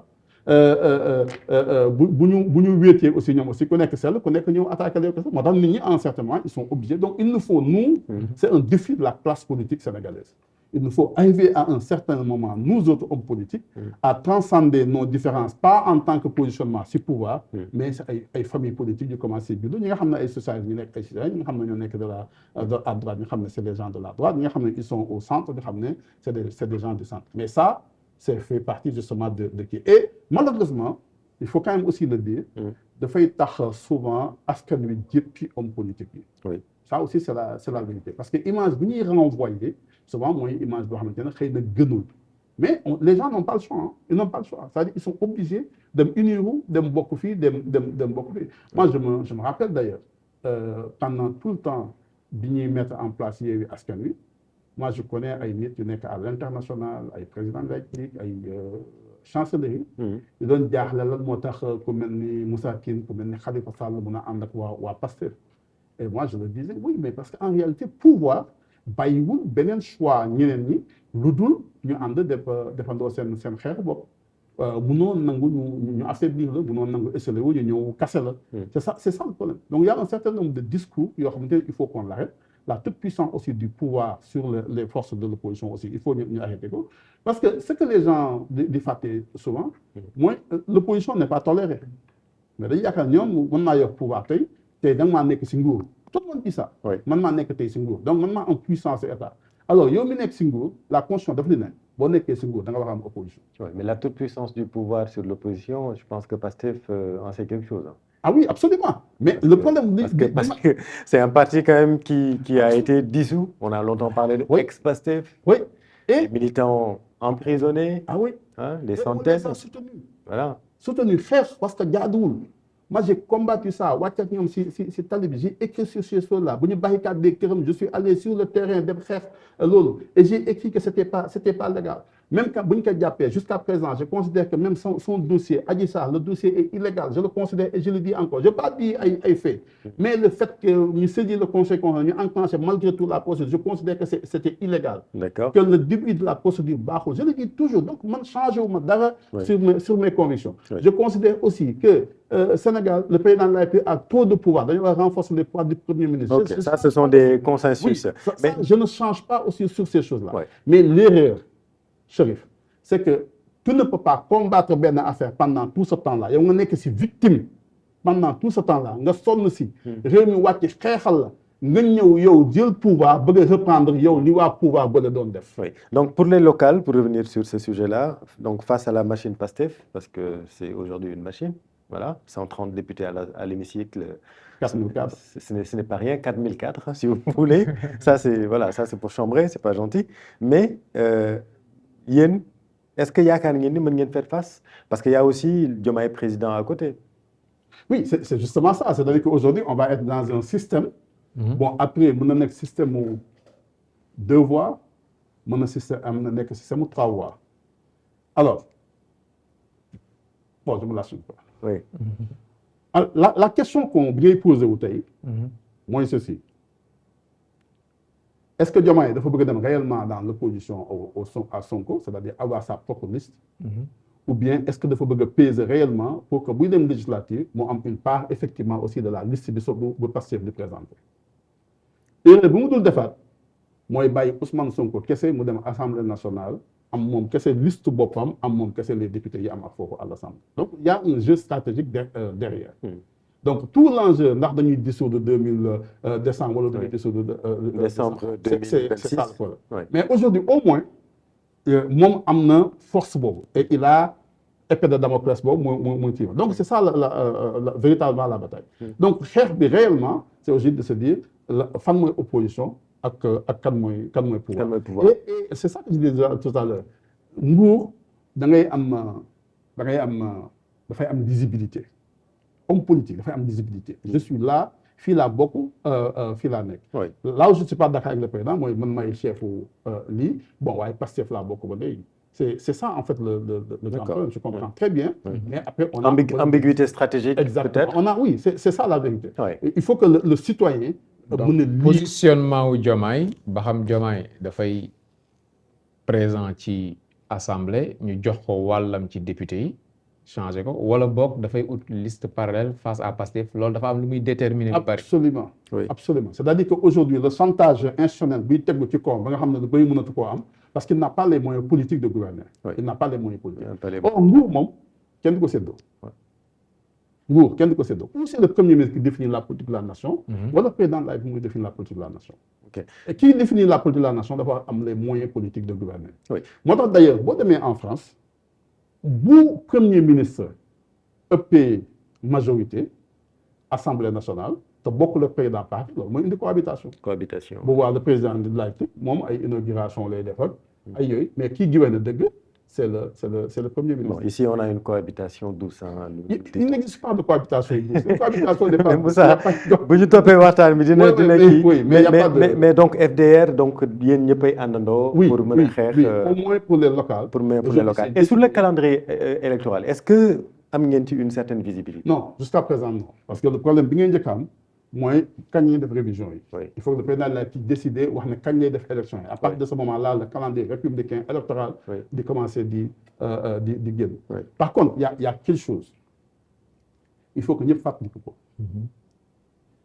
bu ñu wéetee aussi ñoom aussi ku nekk sell ku nekk ñëw attaquer les personnes moo tax nit ñi en certain moment ils sont obligés donc il nous faut nous c'est un défi de la classe politique sénégalaise il nous faut arriver à un certain moment nous autres hommes politiques à transcender nos différences pas en tant que positionnement si pouvoir mais ay famille politique yu commencé judo ñi nga xam ne ay socialistes ñu nekk ay citoyens ñi nga xam ne ñoo nekk à droite ñi nga xam ne c'est des gens de la droite ñi nga xam ne ils sont au centre nga xam ne c'est des gens du centre mais ça c'est fait partie justement de qui et malheureusement il faut quand même aussi le dire dafay tax souvent askan wi jéppi homme politique yi ça aussi c'est la vérité parce que image bi ñuy renvoyer souvent mooy image boo xamante ne xëy na gënul mais les gens n'ont pas le choix ils n'ont pas le choix c'est-à-dire ils sont obligés dem uniru dem bokk fii dem bokk fii moi je me rappelle d'ailleurs pendant tout le temps bi ñuy mettre en place Yewwi Askan Wi moi je connais ay nit yu nekk à l'international ay président de la République ay chancellerie yu doon jaaxle lan moo tax ku mel ni Moussa Tine ku mel ni Khalifa Sall mun a ànd ak waa Pastef et moi je leur disais oui mais parce que en réalité pouvoir bàyyiwul beneen choix ñeneen ñi lu dul ñu ànd defandoo seen xeex bopp munoo nangu ñu affaiblir la munoo nangu esselé wu ñu ñëw kase la c'est ça le problème donc il y a un certain nombre de discours yoo xamante ne il faut qu'on l'arrête la toute puissance aussi du pouvoir sur les forces de l'opposition aussi il faut ñu arrêter ko parce que ce que les gens di fàtte souvent mooy l'opposition n'est pas tolérée mais dañu yaakaar ñoom mën naa yor pouvoir tey da nga maa nekk si nguur tout le monde dit ça man maa nekk tey si nguur donc man maa am puissance état alors yow mi nekk si nguur la constitution daf li ne boo nekkee si nguur da nga war a am opposition mais la toute puissance du pouvoir sur l'opposition je pense que Pastef en sait quelque chose ah oui absolument mais le problème parce que c'est un parti quand même qui a été dissous on a longtemps parlé de ex-Pastef et les militants emprisonnés des centaines voilà soutenu xeex parce que jaaduwul moi j'ai combattu ça wàcc ak ñoom si tali bi j'ai écrit sur ces choses là bu ñu barricade des këram je suis allé sur le terrain dem xeex loolu et j'ai écrit que c'était pas légal même quand bu ñu ko jàppee jusqu'à présent je considère que même son dossier Adji Sarr le dossier est illégal je le considère et je le dis encore je pas dit ay faits mais le fait que ñu saisir le conseil constitutionnel ñu enclenché malgré tout la procédure je considère que c'était illégal que le début de la procédure baaxul je le dis toujours donc man changé wu ma dara sur mes convictions je considère aussi que Sénégal le président de la République a trop de pouvoir dañu war a renforcer les pouvoirs du premier ministre ça ce sont des consensus mais je ne change pas aussi sur ces choses là mais l'erreur Chérif c'est que tu ne peux pas combattre benn affaire pendant tout ce temps-là yow nga nekk ci victime pendant tout ce temps-là nga sonn ci réew mi wàcc xeexal la nga ñëw yow jël pouvoir bëgg a reprendre yow li waa pouvoir ba la doon def. Oui. Donc pour les locales, pour revenir sur ce sujet-là, donc face à la machine PASTEF, parce que c'est aujourd'hui une machine, voilà, 130 députés à l'hémicycle. 4004. Ce n'est pas rien, 4004 si vous voulez. Ça c'est pour chambrer, c'est pas gentil. Mais yéen, est-ce que yaakaar ngeen ni mën ngeen faire face? Parce qu'il y a aussi Diomaye président à côté. Oui, c'est justement ça. C'est-à-dire qu'aujourd'hui, on va être dans un système. Bon, après, mën na nekk système mu 2 voies, mën na nekk système mu 3 voies. Alors, bon, je me lâche un peu. Oui. Alors, la question qu'on vient poser wu tey, mooy ceci. Est-ce que Diomaye dafa bëgg a dem réellement dans l'opposition à Sonko, c'est-à-dire avoir sa propre liste, ou bien est-ce que dafa bëgg a peser réellement pour que buy dem législative mu am une part effectivement aussi de la liste bu Pastef di présenter. Erreur bu mu dul defaat mooy bàyyi Ousmane Sonko kese mu dem Assemblée nationale am moom kese liste boppam am moom kese les députés yi am ak foofu à l'Assemblée. Donc il y a un jeu stratégique derrière. Donc tout l'enjeu ndax dañuy dissoudre décembre wala dañuy dissoudre décembre 2026. C'est ça le problème. Oui. Mais aujourd'hui au moins moom am na force boobu et il a épée de Damoclès boobu muy tiir. Donc c'est ça véritablement la bataille. Donc xeex bi réellement c'est aussi de se dire fan mooy opposition ak kan mooy pouvoir. Et c'est ça que je disais tout à l'heure nguur dafay am visibilité. Homme politique dafay am visibilité. Je suis là fii laa bokk fii laa nekk. Là où je ne suis pas d'accord avec le président mooy man maay chef lii bon waaye Pastef laa bokk ba léegi. C'est ça en fait le grand problème. Je comprends très bien. Mais après on a ambiguïté stratégique. Exactement. Peut-être. Oui, c'est ça la vérité. Il faut que le citoyen. Donc positionnement wu Diomaye ba xam Diomaye dafay présent ci assemblée ñu jox ko wàllam ci député yi changer ko wala boog dafay ut liste parallèle face à Pastef loolu dafa am lu muy déterminer lu bari. Absolument. Oui. Absolument. C'est-à-dire qu'aujourd'hui le chantage institutionnel buy tegu ci kawam ba nga xam ne lu bëri mënatu koo am parce qu'il n'a pas les moyens politiques de gouverner. Il n'a pas les moyens politiques. Or nguur moom kenn du ko séddoo. Nguur kenn du ko séddoo. Ou c'est le premier ministre qui définit la politique de la nation, ou le président de la République définit la politique de la nation. Et qui définit la politique de la nation dafa am les moyens politiques de gouverner. Moo tax d'ailleurs boo demee en France bu premier ministre ëppee majorité Assemblée nationale te bokk le président parti loolu mooy indi cohabitation. Bu boobaa le président de la République moom ay inauguration lay def ak ay yooyu mais kii gouverne dëgg. C'est le premier ministre. Bon, ici, on a une cohabitation douce. Il n'existe pas de cohabitation douce. Une cohabitation n'est pas douce. Mais donc, FDR, donc, il y a une pour mener au moins pour les locales. Pour les locales. Et sur le calendrier électoral, est-ce que vous avez une certaine visibilité? Non, jusqu'à présent, non. Parce que le problème, mooy kañ ñuy def révision yi. Il faut que le président de la République décider wax ne kañ ñuy def élection yi. À partir de ce moment-là le calendrier républicain électoral di commencer di génn. Par contre il y a quelque chose il faut que ñëpp fàttaliku ko.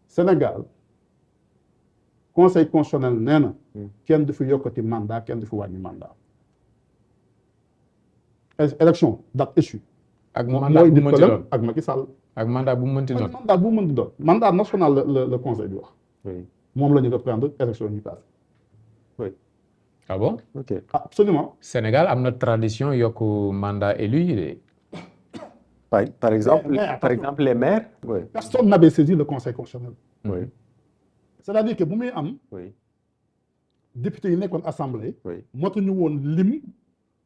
Sénégal conseil constitutionnel nee na kenn du fi yokkati mandat kenn du fi wàññi mandat. Élection date échue. ak mandat bu mënti doon ak Macky Sall. ak mandat bu mënti doon. mandat bu mënti doon mandat national le conseil di wax. moom la ñu reprendre élection yi passé. Ah bon? Ok. Absolument. Sénégal am na tradition yokku mandat élu yi. Par exemple les maires. Personne n'avait saisi le conseil constitutionnel. C'est-à-dire que bu muy am. député yi nekkoon assemblée. motuñu woon lim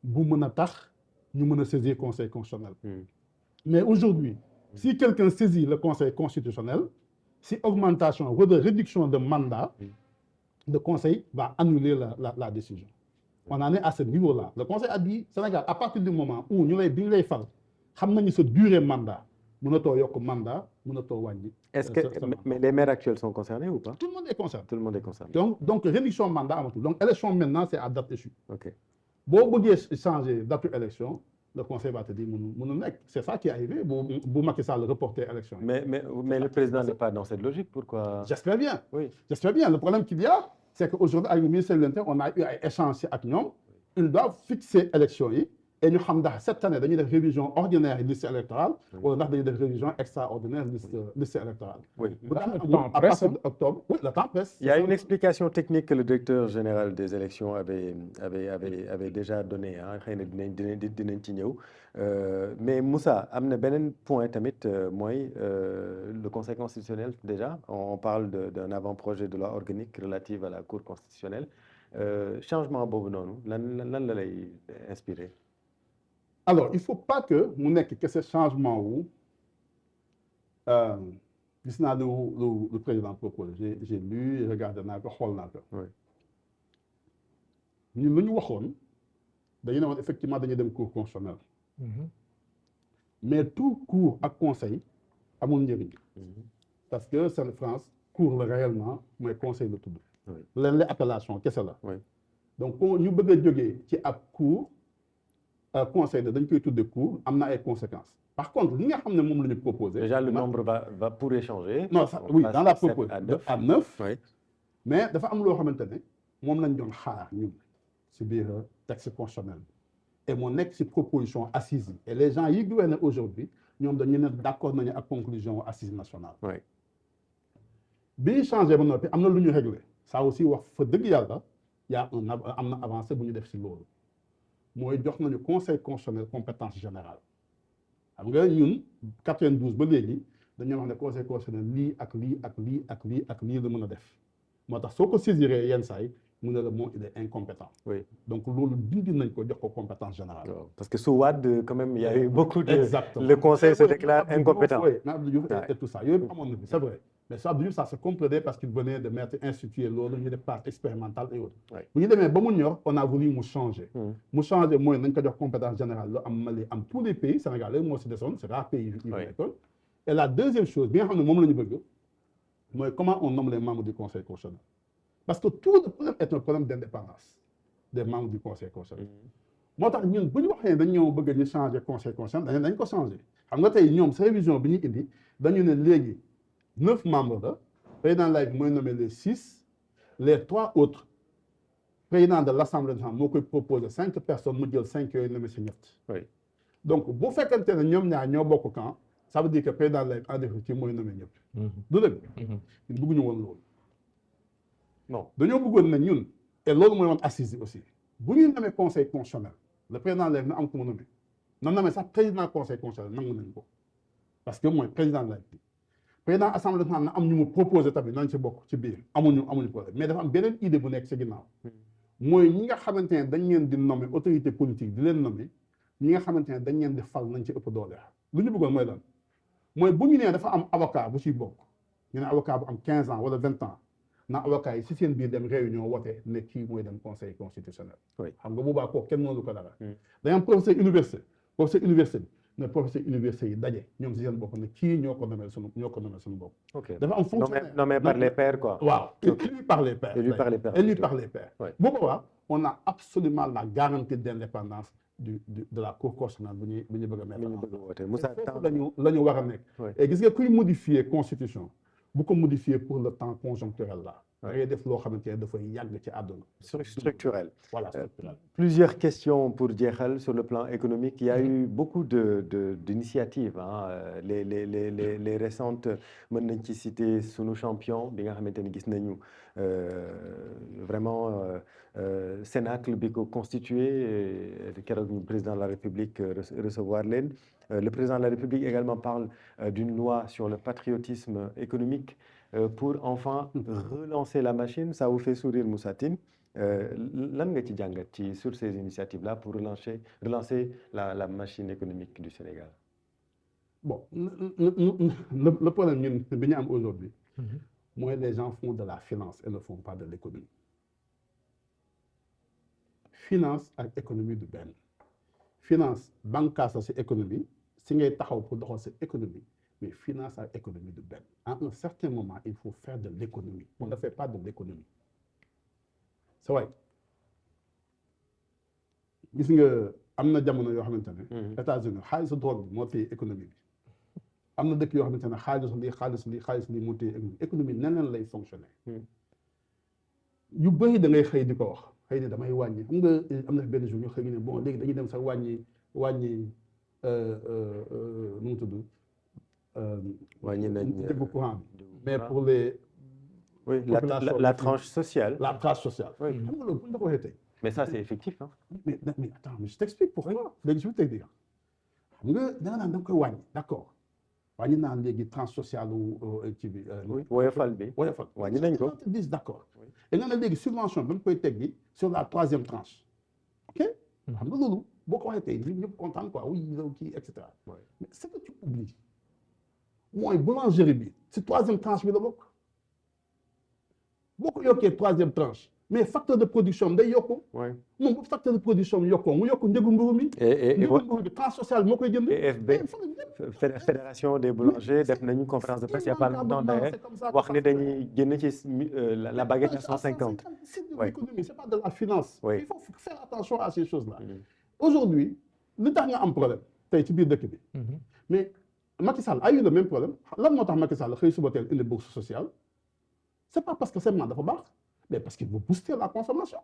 bu mën a tax ñu mën a saisir conseil constitutionnel. Mais aujourd'hui si quelqu'un saisit le conseil constitutionnel si augmentation ou de réduction de mandat le conseil va annuler la décision. On en est à ce niveau-là. Le conseil a dit Sénégal à partir du moment où ñu lay bi ñu lay fal xam nañu sa durée mandat mënatoo yokk mandat mënatoo wàññi. Est-ce que mais les maires actuels sont concernés ou pas? Tout le monde est concerné. Tout le monde est concerné. Donc réduction mandat amatul. Donc élection maintenant c'est à date échue. OK. Boo bëggee changer date élection le conseil va te dire mënul nekk. C'est ça qui est arrivé bu Macky Sall reporter élection. Mais le président n'est pas dans cette logique. Pourquoi? J'espère bien. Oui. J'espère bien. Le problème qu'il y a c'est qu'aujourd'hui avec le ministère de l'Intérieur on a eu à échanger ak ñoom. Ils doivent fixer élection yi et ñu xam ndax cette année dañuy def révision ordinaire liste électorale wala ndax dañuy def révision extraordinaire liste électorale. Oui, bu daan le amul temps à presse, partir d'octobre oui le temps presse. Il y a une explication technique que le directeur général des élections avait déjà donné ah xëy na dinañ ci ñëw mais Moussa am na beneen point tamit mooy le conseil constitutionnel déjà on parle d'un avant-projet de loi organique relative à la cour constitutionnelle changement boobu noonu lan la lay inspiré. Alors il faut pas que mu nekk que ce changement wu gis naa lu président propose j'ai lu regardé naa ko xool naa ko. ñun lu ñu waxoon dañu ne woon effectivement dañuy dem cour constitutionnelle. mais tout cour ak conseil amul njëriñ. parce que c'est France cour la réellement mooy conseil la tudd. leen la appellation kese la. donc ñu bëgg a jógee ci ab cour conseil la dañ koy tudde cour am na ay conséquences. par contre li nga xam ne moom la ñu proposé. déjà le nombre va pourrait changer. non ça oui dans la proposition à 9. Oui. mais dafa am loo xamante ne moom lañ doon xaar ñun si biir texte constitutionnel et moo nekk si proposition assise yi et les gens yi gouverner aujourd'hui ñoom dañu ne d'accord nañu ak conclusion assise nationale. Oui. bi changé ba noppi am na lu ñu réglé ça aussi wax fa dëgg yàlla yaa am na avancé bu ñu def si loolu mooy jox nañu conseil constitutionnel compétence générale. xam nga ñun 92 ba léegi dañoo wax ne conseil constitutionnel lii ak lii ak lii ak lii ak lii la mën a def moo tax soo ko saisiree yenn saa yi mu ne la moom il est incompétent. Oui. donc loolu dindi nañ ko jox ko compétence générale. parce que sous Wade quand même il y a eu beaucoup de. Exactement. Le conseil se déclare incompétent. Oui, Abdou Diouf et tout ça yooyu amoon na fi c'est vrai mais ça Abdou Diouf ça se comprenait parce qu'il venait de mettre instituer loolu ñu def part expérimentale et autres. bu ñu demee ba mu ñor on a voulu mu changer. mu changer mooy nañ ko jox compétence générale lu am Mali am tous les pays Sénégal léegi moo si desoon c'est rare pays yu nekkoon. et la deuxième chose bi nga xam ne moom la ñu bëgg mooy comment on nomme les membres du conseil constitutionnel parce que tout le problème est un problème d'indépendance des membres du conseil constitutionnel. moo tax ñun bu ñu waxee dañ ñoo bëgg ñu changer conseil constitutionnel dañ ko changer xam nga tey ñoom sa révision bi ñu indi dañu ne léegi 9 membres la président lay bi mooy nommer les 6 les 3 autres président de l'Assemblée nationale moo koy proposer 5 personnes mu jël 5 yooyu nommer si ñett. donc bu fekkente ne ñoom ñaar ñoo bokk camp ça veut dire que président lay en définitive mooy nommer ñëpp. du dëgg. ñun bëgguñu woon loolu. non dañoo bëggoon ne ñun et loolu mooy woon assise aussi bu ñuy nommer conseil constitutionnel le président lay na am ku mu nommer na nommer sax président conseil constitutionnel nangu nañ ko parce que mooy président lay président assemblée nationale na am ñu mu proposé tamit nañ ci bokk ci biir amuñu problème mais dafa am beneen idée bu nekk ci ginnaaw mooy ñi nga xamante ne dañ leen di nommer autorité politique di leen nommer ñi nga xamante ne dañ leen di fal nañ ci ëpp doole lu ñu bëggoon mooy lan mooy bu ñu nee dafa am avocat bu ciy bokk ñu ne avocat bu am 15 ans wala 20 ans na avocat yi si seen biir dem réunion wote ne kii mooy dem conseil constitutionnel. xam nga boobaa kooku kenn mënu ko dara. dañu am professeur université bi ne professeur université yi daje ñoom si seen bopp ne kii ñoo ko nommer suñu bopp. dafa am fonctionnaire nommé par les pairs quoi. waaw élu par les pairs. élu par les pairs. bu boobaa on a absolument la garantie d'indépendance de la cour constitutionnelle bu ñu bëgg a mettre. Moussa la ñu war a nekk. et gis nga kuy modifier constitution. bu ko modifier pour le temps conjoncturel là. da ngay def loo xamante ne dafay yàgg ci àdduna. Structurel. Voilà, structurel. Plusieurs questions pour jeexal sur le plan économique. Il y a eu beaucoup d'initiatives. Les récentes mën nañ ci citer sunu champion bi nga xamante ni gis nañu vraiment cénacle bi ko constitué keroog ñu président de la République recevoir leen. Le président de la République également parle d'une loi sur le patriotisme économique pour enfin relancer la machine. Ça vous fait sourire, Moussa Tine. Lan nga ci jàngat ci sur ces initiatives-là pour relancer la machine économique du Sénégal? Bon, le problème ñun bi ñu am aujourd'hui mooy les gens font de la finance et ne font pas de l'économie. Finance ak économie du benn. Finance bancaire la ci économie si ngay taxaw pour doxal sa économie mais finance ak économie du benn. À un certain moment il faut faire de l'économie. On ne fait pas de l'économie. c'est vrai gis nga am na jamono yoo xamante ne. États-Unis xaalisu drogue bi moo téye économie bi. am na dëkk yoo xamante ne xaalis lii moo téye économie neneen lay fonctionner. yu bëri da ngay xëy di ko wax xëy na damay wàññi xam nga am na fi benn jour ñu xëy ne bon léegi dañuy dem sax wàññi nu mu tudd. wàññi nañ dégg courant bi mais pour les. oui la tranche sociale. la tranche sociale. oui xam nga loolu bu ñu la ko waxee tey. mais ça c'est effectif hein. mais attends mais je t'explique pourquoi léegi je vais te dire xam nga da nga naan da nga koy wàññi d'accord wàññi naa léegi tranche sociale ci bi. woyofal bi woyofal wàññi nañ ko. dis d'accord et nga ne léegi subvention ba nga koy teggi sur la troisième tranche ok. xam nga loolu boo ko waxee tey nit ñëpp kontaan quoi oui loolu kii et cetera. mais ce que tu oublies mooy boulangerie bi si troisième tranche bi la bokk boo ko yokkee troisième tranche. mais facteur de production day yokku. moom bu facteur de production yokkoo mu yokku njëgu mburu mi. njëgu mburu bi tranche sociale moo koy jënd. EFB fédération des boulangers def nañu conférence de presse il y a pas longtemps d'ailleurs wax ne dañuy génn ci la baguette à 150. c'est de l'économie c'est pas de la finance. Oui. il faut faire attention à ces choses là. aujourd'hui li tax nga am problème tey ci biir dëkk bi. mais Macky Sall a eu le même problème lan moo tax Macky Sall xëy suba teel indi bourse sociale c'est pas parce que seulement dafa baax. mais parce qu'il veut booster la consommation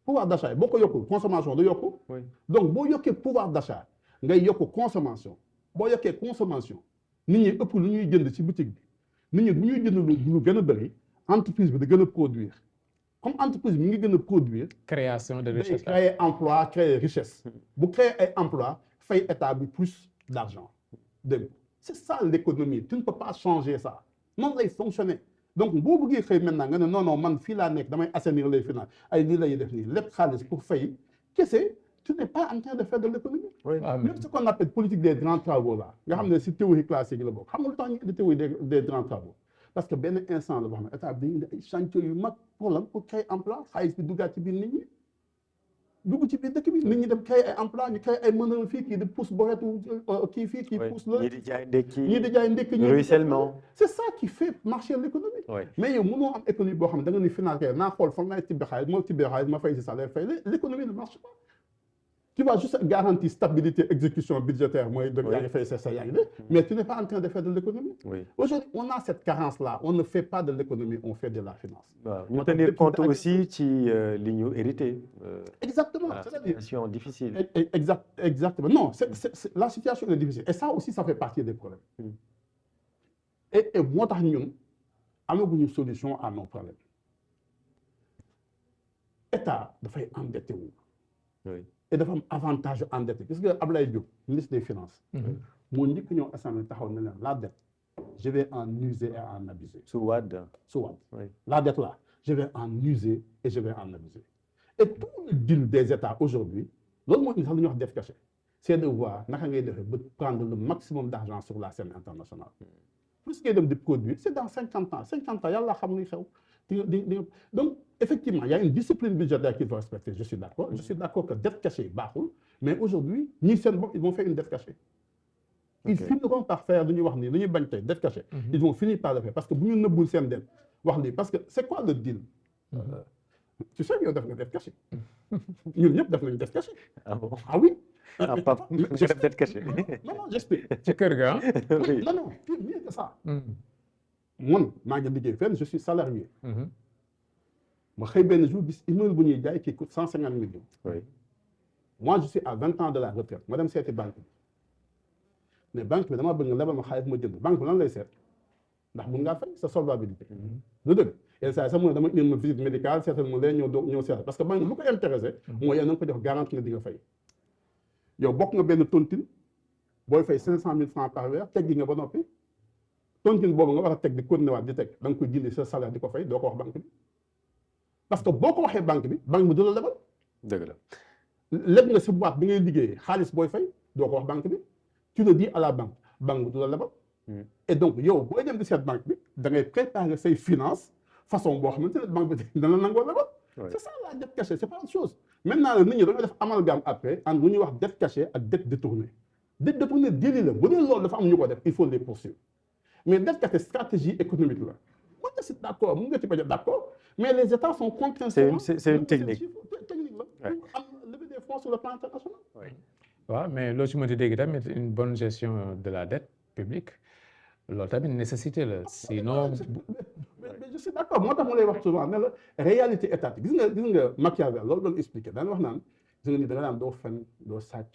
pouvoir d'achat yi boo ko yokkul consommation du yokku. donc boo yokkee pouvoir d'achat ngay yokk consommation boo yokkee consommation nit ñi ëpp lu ñuy jënd ci boutique bi nit ñi bu ñuy jënd lu gën a bëri entreprise bi da gën a produire comme entreprise bi mi ngi gën a produire. création de richesse day créer emploi créer richesse. bu créer ay emploi fay état bi plus d'argent dégg c'est ça l'économie tu ne peux pas changer ça noonu lay fonctionner. donc boo bëggee xëy maintenant nga ne non man fii laa nekk damay assainir les finances ay lii lay def nii lépp xaalis pour fay kese tu n'es pas en train de faire de l'économie. même ce qu'on appelle politique des grands travaux là nga xam ne si théorie classique la bokk xam nga lu tax ñu indi théorie des grands travaux parce que benn instant la boo xam ne état bi dañuy indi ay chantier yu mag pour lan pour créer emploi xaalis bi duggaat ci biir nit ñi dugg ci biir dëkk bi nit ñi dem créer ay emploi ñu créer ay mënal fii kii di pousse boretu kii fii kii pousse la ñii di jaay ndekki ñii di jaay ndekki ruissellement c'est ça qui fait marcher l'économie. mais yow mënoo am économie boo xam ne da nga ni financière naa xool fan laay tibbee xaalis moo tibbee xaalis ma fay si salaire fay l'économie ne marche pas. tu vas juste garantir stabilité exécution budgétaire mooy da yaa ngi fay sa yaa ngi de mais tu n'es pas en train de faire de l'économie. aujourd'hui on a cette carence là on ne fait pas de l'économie on fait de la finance. waaw ñu tenir compte aussi ci li ñu hérité. exactement c'est-à-dire situation difficile. exactement non c'est la situation est difficile et ça aussi ça fait partie des problèmes. et moo tax ñun amaguñu solution à nos problèmes état dafay endetté wu. et dafa am avantage endetté gis nga Ablaye Diop ministre des finances. moo njëkk ñëw assemblée taxaw na leen la dette je vais en user et en abuser. Sous Wade. La dette là je vais en user et je vais en abuser. et tout le deal des états aujourd'hui loolu mooy sax lu ñuy wax dette cachée c'est de voir naka ngay defee ba prendre le maximum d'argent sur la scène internationale. plus ngay dem di produire c'est dans 50 ans yàlla xam ni xew donc effectivement il y a une discipline budgétaire qu'il faut respecter je suis d'accord que dette cachée baaxul mais aujourd'hui ñii seen bopp ils vont faire une dette cachée. ils finiront par faire lu ñuy wax nii lu ñuy bañ tey dette cachée. ils vont finir par le faire parce que bu ñu nëbbul seen dette wax lii parce que c'est quoi le deal. tu sais yow def nga dette cachée. ñun ñëpp def nañu dette cachée. ah bon ah oui. Pape nga def dette cachée. non j'explique. ci kër ga oui non pire mieux que ça. man maa ngi liggéey fenn je suis salarié. ma xëy benn jour gis immeuble bu ñuy jaay qui coûte 150 millions. moi je suis à 20 ans de la retraite ma dem seeti banque bi mais banque bi dama bëgg nga lebal ma xaalis ma jënd banque bi lan lay seet ndax mun ngaa fay sa solvabilité. lu dëgg yenn saa yi sax mu ne dama indil ma visite médicale seetal ma leen ñëw seetal parce que banque lu ko intéressé. mooy yow na nga ko jox garantie nga di nga fay. yow bokk nga benn tontine booy fay 500 000 francs par weer teggi nga ba noppi tontine boobu nga war a teg di continuer waat di teg da nga koy jëlee sa salaire di ko fay doo ko wax banque bi parce que boo ko waxee banque bi du la lebal. dëgg la leb nga si boîte bi ngay liggéeyee xaalis booy fay doo ko wax banque bi tu le dis à la banque bi du la lebal. et donc yow booy dem di seet banque bi da ngay préparer say finances façon boo xamante ne banque bi dana nangoo lebal. c'est ça la dette cachée c'est pas autre chose. maintenant nit ñi dañoo def amalgame après en lu ñuy wax dette cachée ak dette détournée dette détournée délit la bu dee loolu dafa am ñu ko def il faut les poursuivre mais dette cachée stratégie économique la mën nga si d'accord mën nga ci bañ a d'accord mais les états sont contraints. c'est une technique la pour am lever des fonds sur le plan international. waaw mais loo ci mën di dégg tamit une bonne gestion de la dette publique loolu tamit nécessité la sinon. mais je suis d'accord moo tax ma lay wax souvent ne la réalité étatique gis nga Machiavel loolu doon expliqué daan wax naan gis nga ni da nga naan doo fen doo sàcc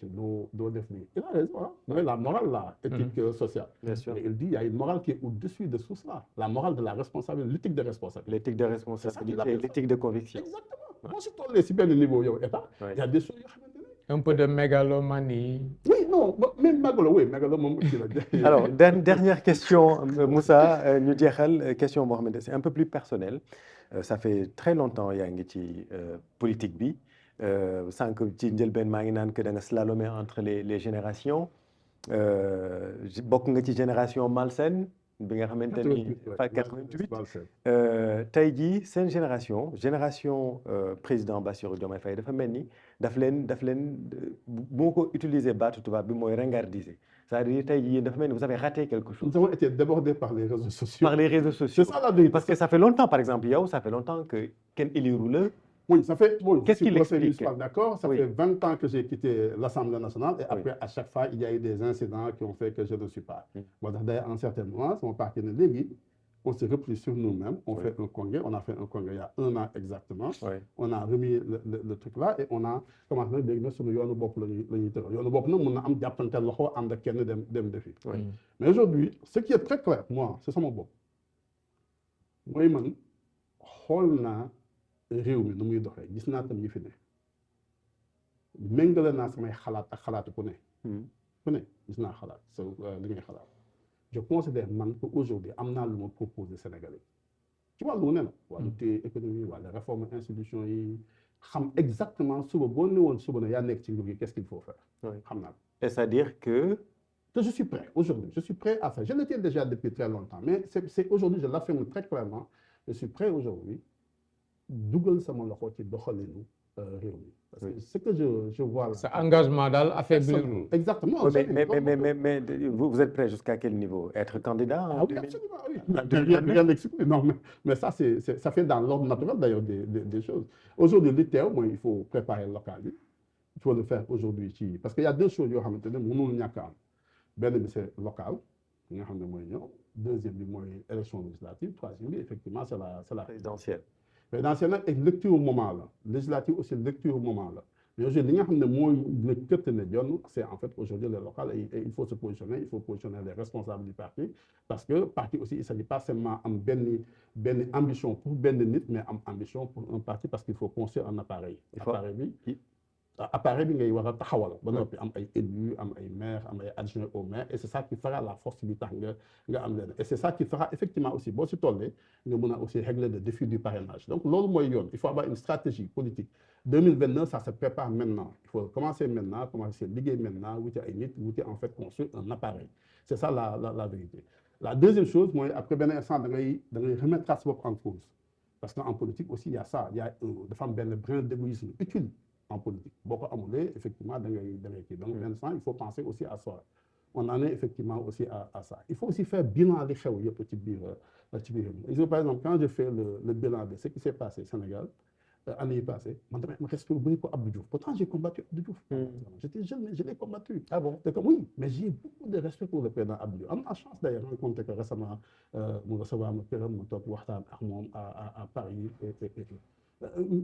doo def nii il a raison ah mooy la morale la éthique sociale. Bien sûr. Et il dit il y a une morale qui est au-dessus de tout cela la morale de la responsabilité l'éthique de responsabilité. L'éthique de responsabilité et l'éthique de conviction. Exactement boo si tollee si benn niveau yow état. il y a des choses yoo xamante ne. un peu de mégalomanie. oui non même mégalo moom kii la. Alors dernière question Moussa ñu jeexal question boo xamante c'est un peu plus personnel ça fait très longtemps yaa ngi ci politique bi sànq ci njëlbeen maa ngi naan que da nga slalomé entre les générations bokk nga ci génération malsaine bi nga xamante ni 88 tey jii seen génération président Bassirou Diomaye Faye dafa mel ni daf leen bu ma ko utiliser baatu tubaab bi mooy ringardiser c'est-à-dire tey jii dafa mel ni vous avez raté quelque chose. Nous avons été débordés par les réseaux sociaux. Par les réseaux sociaux. C'est ça la vérité. Parce que ça fait longtemps par exemple yow ça fait longtemps que kenn éliru la. Oui, ça fait. Bon, qu'est-ce qu'il explique? D'accord, ça fait 20 ans que j'ai quitté l'Assemblée nationale et après, à chaque fois, il y a eu des incidents qui ont fait que je ne suis pas. Bon, d'ailleurs, en certains moments, mon parti de Légui, on s'est repris sur nous-mêmes, on fait un congrès, on a fait un congrès il y a 1 an exactement. On a remis le truc là et on a commencé à dire sur le yoonu bopp la ñuy tëral yoonu bopp nag mun na am jàppante loxo ànd ak kenn dem defi. Mais aujourd'hui, ce qui est très clair, moi, c'est sama bopp mooy man xool naa réew mi nu muy doxee gis naa tam ñi fi ne méngale naa samay xalaat ak xalaatu ku ne gis naa xalaat sa li ngay xalaat je considère man que aujourd'hui am naa lu ma proposé Sénégalais ci wàllu wu ne la wàllu téye économie wàllu réforme institution yi xam exactement suba boo ne woon suba ne yaa nekk ci nguur gi qu'est-ce qu'il faut faire xam naa et c'est-à-dire que je suis prêt aujourd'hui je suis prêt à faire je l'étais déjà depuis très longtemps mais c'est aujourd'hui je l'affirme très clairement je suis prêt aujourd'hui dugal sama loxo ci doxalinu réew mi parce que ce que je vois là. Sa engagement daal affaiblir. Exactement. Mais vous êtes prêt jusqu'à quel niveau? Être candidat? Ah oui, absolument, oui. Rien d'exclu. Non, mais ça ça fait dans l'ordre naturel d'ailleurs des choses. Aujourd'hui li teew mooy il faut préparer local bi il faut le faire aujourd'hui ci parce que y a deux choses yoo xamante ne mënul ñàkk a am benn bi c'est local nga xam ne mooy ñëw deuxième bi mooy élection législative troisième bi effectivement c'est la présidentielle. Présidentielle nag lecture moment la législative aussi lecture moment la mais aujourd'hui li nga xam ne mooy le këtt ne jonn c'est en fait aujourd'hui le local et il faut se positionner il faut positionner les responsables du parti parce que parti aussi il s'agit pas seulement am benn ambition pour benn nit mais am ambition pour un parti parce qu'il faut construire un appareil appareil bi ngay war a taxawal ba noppi am ay élus am ay maires am ay adjoints au maire et c'est ça qui fera la force bi tax nga am leen et c'est ça qui fera effectivement aussi boo si tollee nga mën a aussi régler le défi du parrainage donc loolu mooy yoon il faut avoir une stratégie politique 2029 ça se prépare maintenant il faut commencer maintenant commencer liggéey maintenant wuti ay nit wuti en fait construire un appareil c'est ça la vérité la deuxième chose mooy après benn instant da ngay remettre sa bopp en cause parce que en politique aussi il y a ça il y a dafa am benn brin d'égoïsme utile en politique boo ko amulee effectivement da ngay kii donc maintenant il faut penser aussi à soi on en est effectivement aussi à ça il faut aussi faire bilan li xew yëpp ci biir par exemple quand je fais le bilan de ce qui s'est passé Sénégal année yi passée man damay am respect bu bëri pour Abdou Diouf pourtant j'ai combattu Abdou Diouf j'étais jeune mais je l'ai combattu oui mais j'ai beaucoup de respect pour le président Abdou Diouf am naa chance d'ailleurs rencontré que récemment mu recevoir ma këram ma toog waxtaan ak moom à Paris et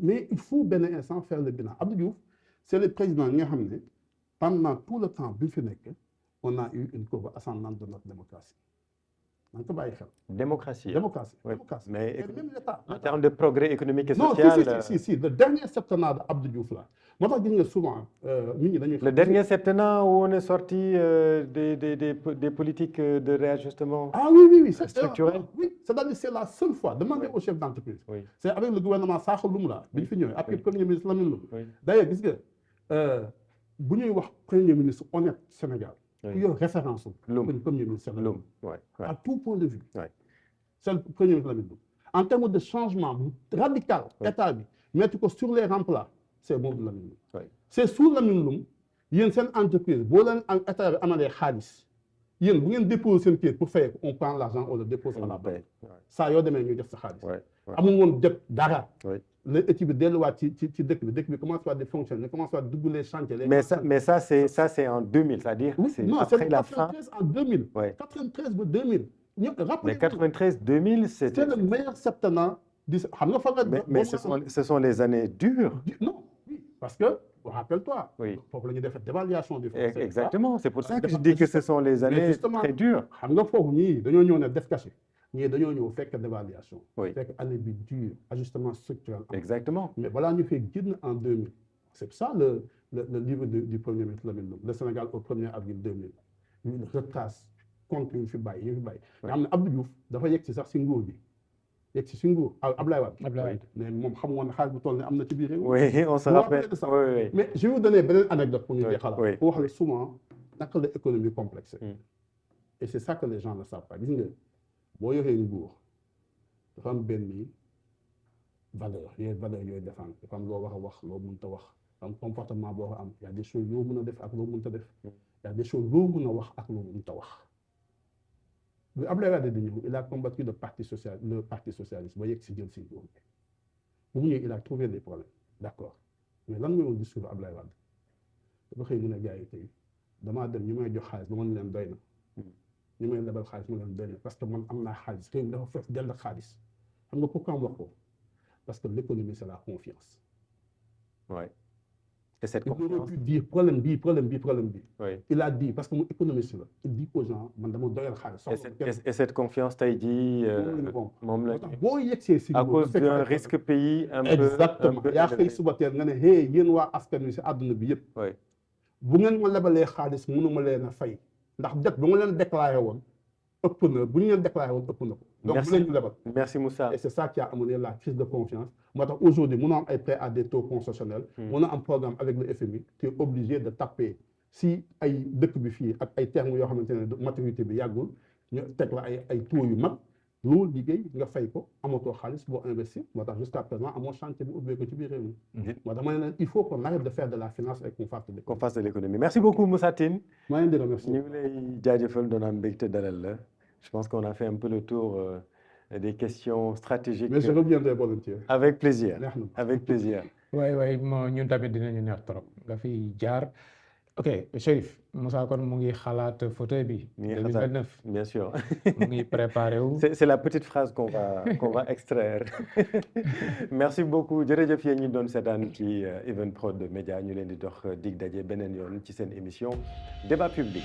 mais il faut benn instant faire le bilan Abdou Diouf c'est le président nga xam ne pendant tout le temps bi fi nekk on a eu une courbe ascendante de notre démocratie da nga ko bàyyi xel. démocratie mais même l'État en termes de progrès économique et social. non si le dernier septennat de Abdou Diouf là moo tax gis nga souvent nit ñi dañuy. le dernier septennat où on est sorti des politiques de réajustement. Ah oui structurel. Oui, c'est-à-dire c'est la seule fois demandez au chef d'entreprise. C'est avec le gouvernement Sakho Loum là bi ñu fi ñëwee après premier ministre Lamine Loum. D'ailleurs gis nga bu ñuy wax premier ministre honnête Sénégal. ku yor référence am. premier ministre Loum. À tout point de vue. C'est le premier ministre Lamine Loum. En termes de changement radical. état bi mettre ko sur les remplats c'est moom Lamine Loum. C'est sous Lamine Loum yéen seen entreprise boo leen état bi amalee xaalis yéen bu ngeen déposer seen kii pour fay on prend l'argent on le dépose à la banque. saa yoo demee ñu def sa xaalis. amul woon jot dara. la équipe bi delluwaat ci dëkk bi commence à fonctionner commence à dugg les chantiers. mais ça c'est en 2000 c'est-à-dire. c'est après la fin en 2000. 93 ba 2000. mais 93 2000 c'est le meilleur septennat du xam nga fa nga. mais ce sont les années dures. Non oui parce que rappelle-toi. oui foofu la ñuy def dévaluation du franc CFA. exactement c'est pour ça que je dis que ce sont les années très dures. xam nga foofu ñii dañoo ñëw ne def caché ñii dañoo ñëw fekk dévaluation. oui fekk année bi dure ajustement structurel. exactement mais balaa ñu fee génn en 2000 c'est ça le livre du premier ministre Lamine Loum le Sénégal au 1er avril 2000 ñu retrace compte yu fi bàyyi nga xam ne Abdou Diouf dafa yegg si sax si nguur bi yegg si nguur Abdoulaye Wade. mais moom xam woon ne xaalis bu toll ne am na ci biir réew. oui on se rappelle oui. mais je vais vous donner beneen anecdote pour ñu jeexal. pour wax la souvent naka la économie complexe. et c'est ça que les gens ne savent pas gis nga boo yoree nguur dafa am benn valeur yooyu défendre dafa am loo war a wax loo mënta wax dafa am comportement boo am y a des choses yoo mën a def ak loo mënta def. y a des choses loo mën a wax ak loo mënta wax. lu Abdoulaye Wade di ñëw il a combattu le parti socialiste ba yegg si jël si nguur bi bu mu ñëwee il a trouvé des problèmes d'accord mais lan mooy woon discours Abdoulaye Wade dafa xëy mu ne gars yi tey damaa dem ñu may jox xaalis ba mën leen doy na ñu may lebal xaalis mu leen doy na parce que man am naa xaalis xëy dafa fees dell ak xaalis xam nga pourquoi mu wax ko parce que l'économie c'est la confiance. ouais. Et cette confiance. Il aurait pu dire problème bi. Oui. Il a dit parce que mon économiste là, il dit aux gens man dama doyal xaalis. Et cette confiance tey jii moom la. boo yegsee si à cause d'un risque pays un peu. exactement yaa xëy suba teel nga ne hey yéen waa askan wi si àdduna bi yëpp. oui. bu ngeen ma lebalee xaalis mënuma leen a fay ndax det ba ma leen déclaré woon ëpp na bu ñu leen déclaré woon ëpp na ko. donc bu leen ñu lebal. merci Moussa. et c'est ça qui a amené la crise de confiance. moo tax aujourd'hui mënoo am ay prêts à des taux concessionnels. mënoo am programme avec le FMI. tu es obligé de taper si ay dëkk bi fii ak ay termes yoo xamante ne maturité bi yàggul ñu teg la ay taux yu mag loolu liggéey nga fay ko amatoo xaalis boo investir moo tax jusqu'à présent amoo chantier bu ubbee ko ci biir réew mi. moo tax ma ne leen il faut qu'on arrête de faire de la finance et qu'on fasse de l'économie. Merci beaucoup Moussa Tine. maa ngi leen di remercier. ñu ngi lay jaajëfal doon am mbégte dalal la. Je pense qu'on a fait un peu le tour des questions stratégiques. Mais je reviendrai volontiers. Avec plaisir. Avec plaisir. waay moo ñun tamit dinañu neex trop nga fi jaar. ok Chérif Moussa kon mu ngi xalaat fauteuil bi. 2029 bien sûr. mu ngi préparé wu. c'est la petite phrase qu'on va extraire. merci beaucoup jërëjëf yéen ñi doon seetaan ci Evenprod Média ñu leen di dox dig daje beneen yoon ci seen émission débat public.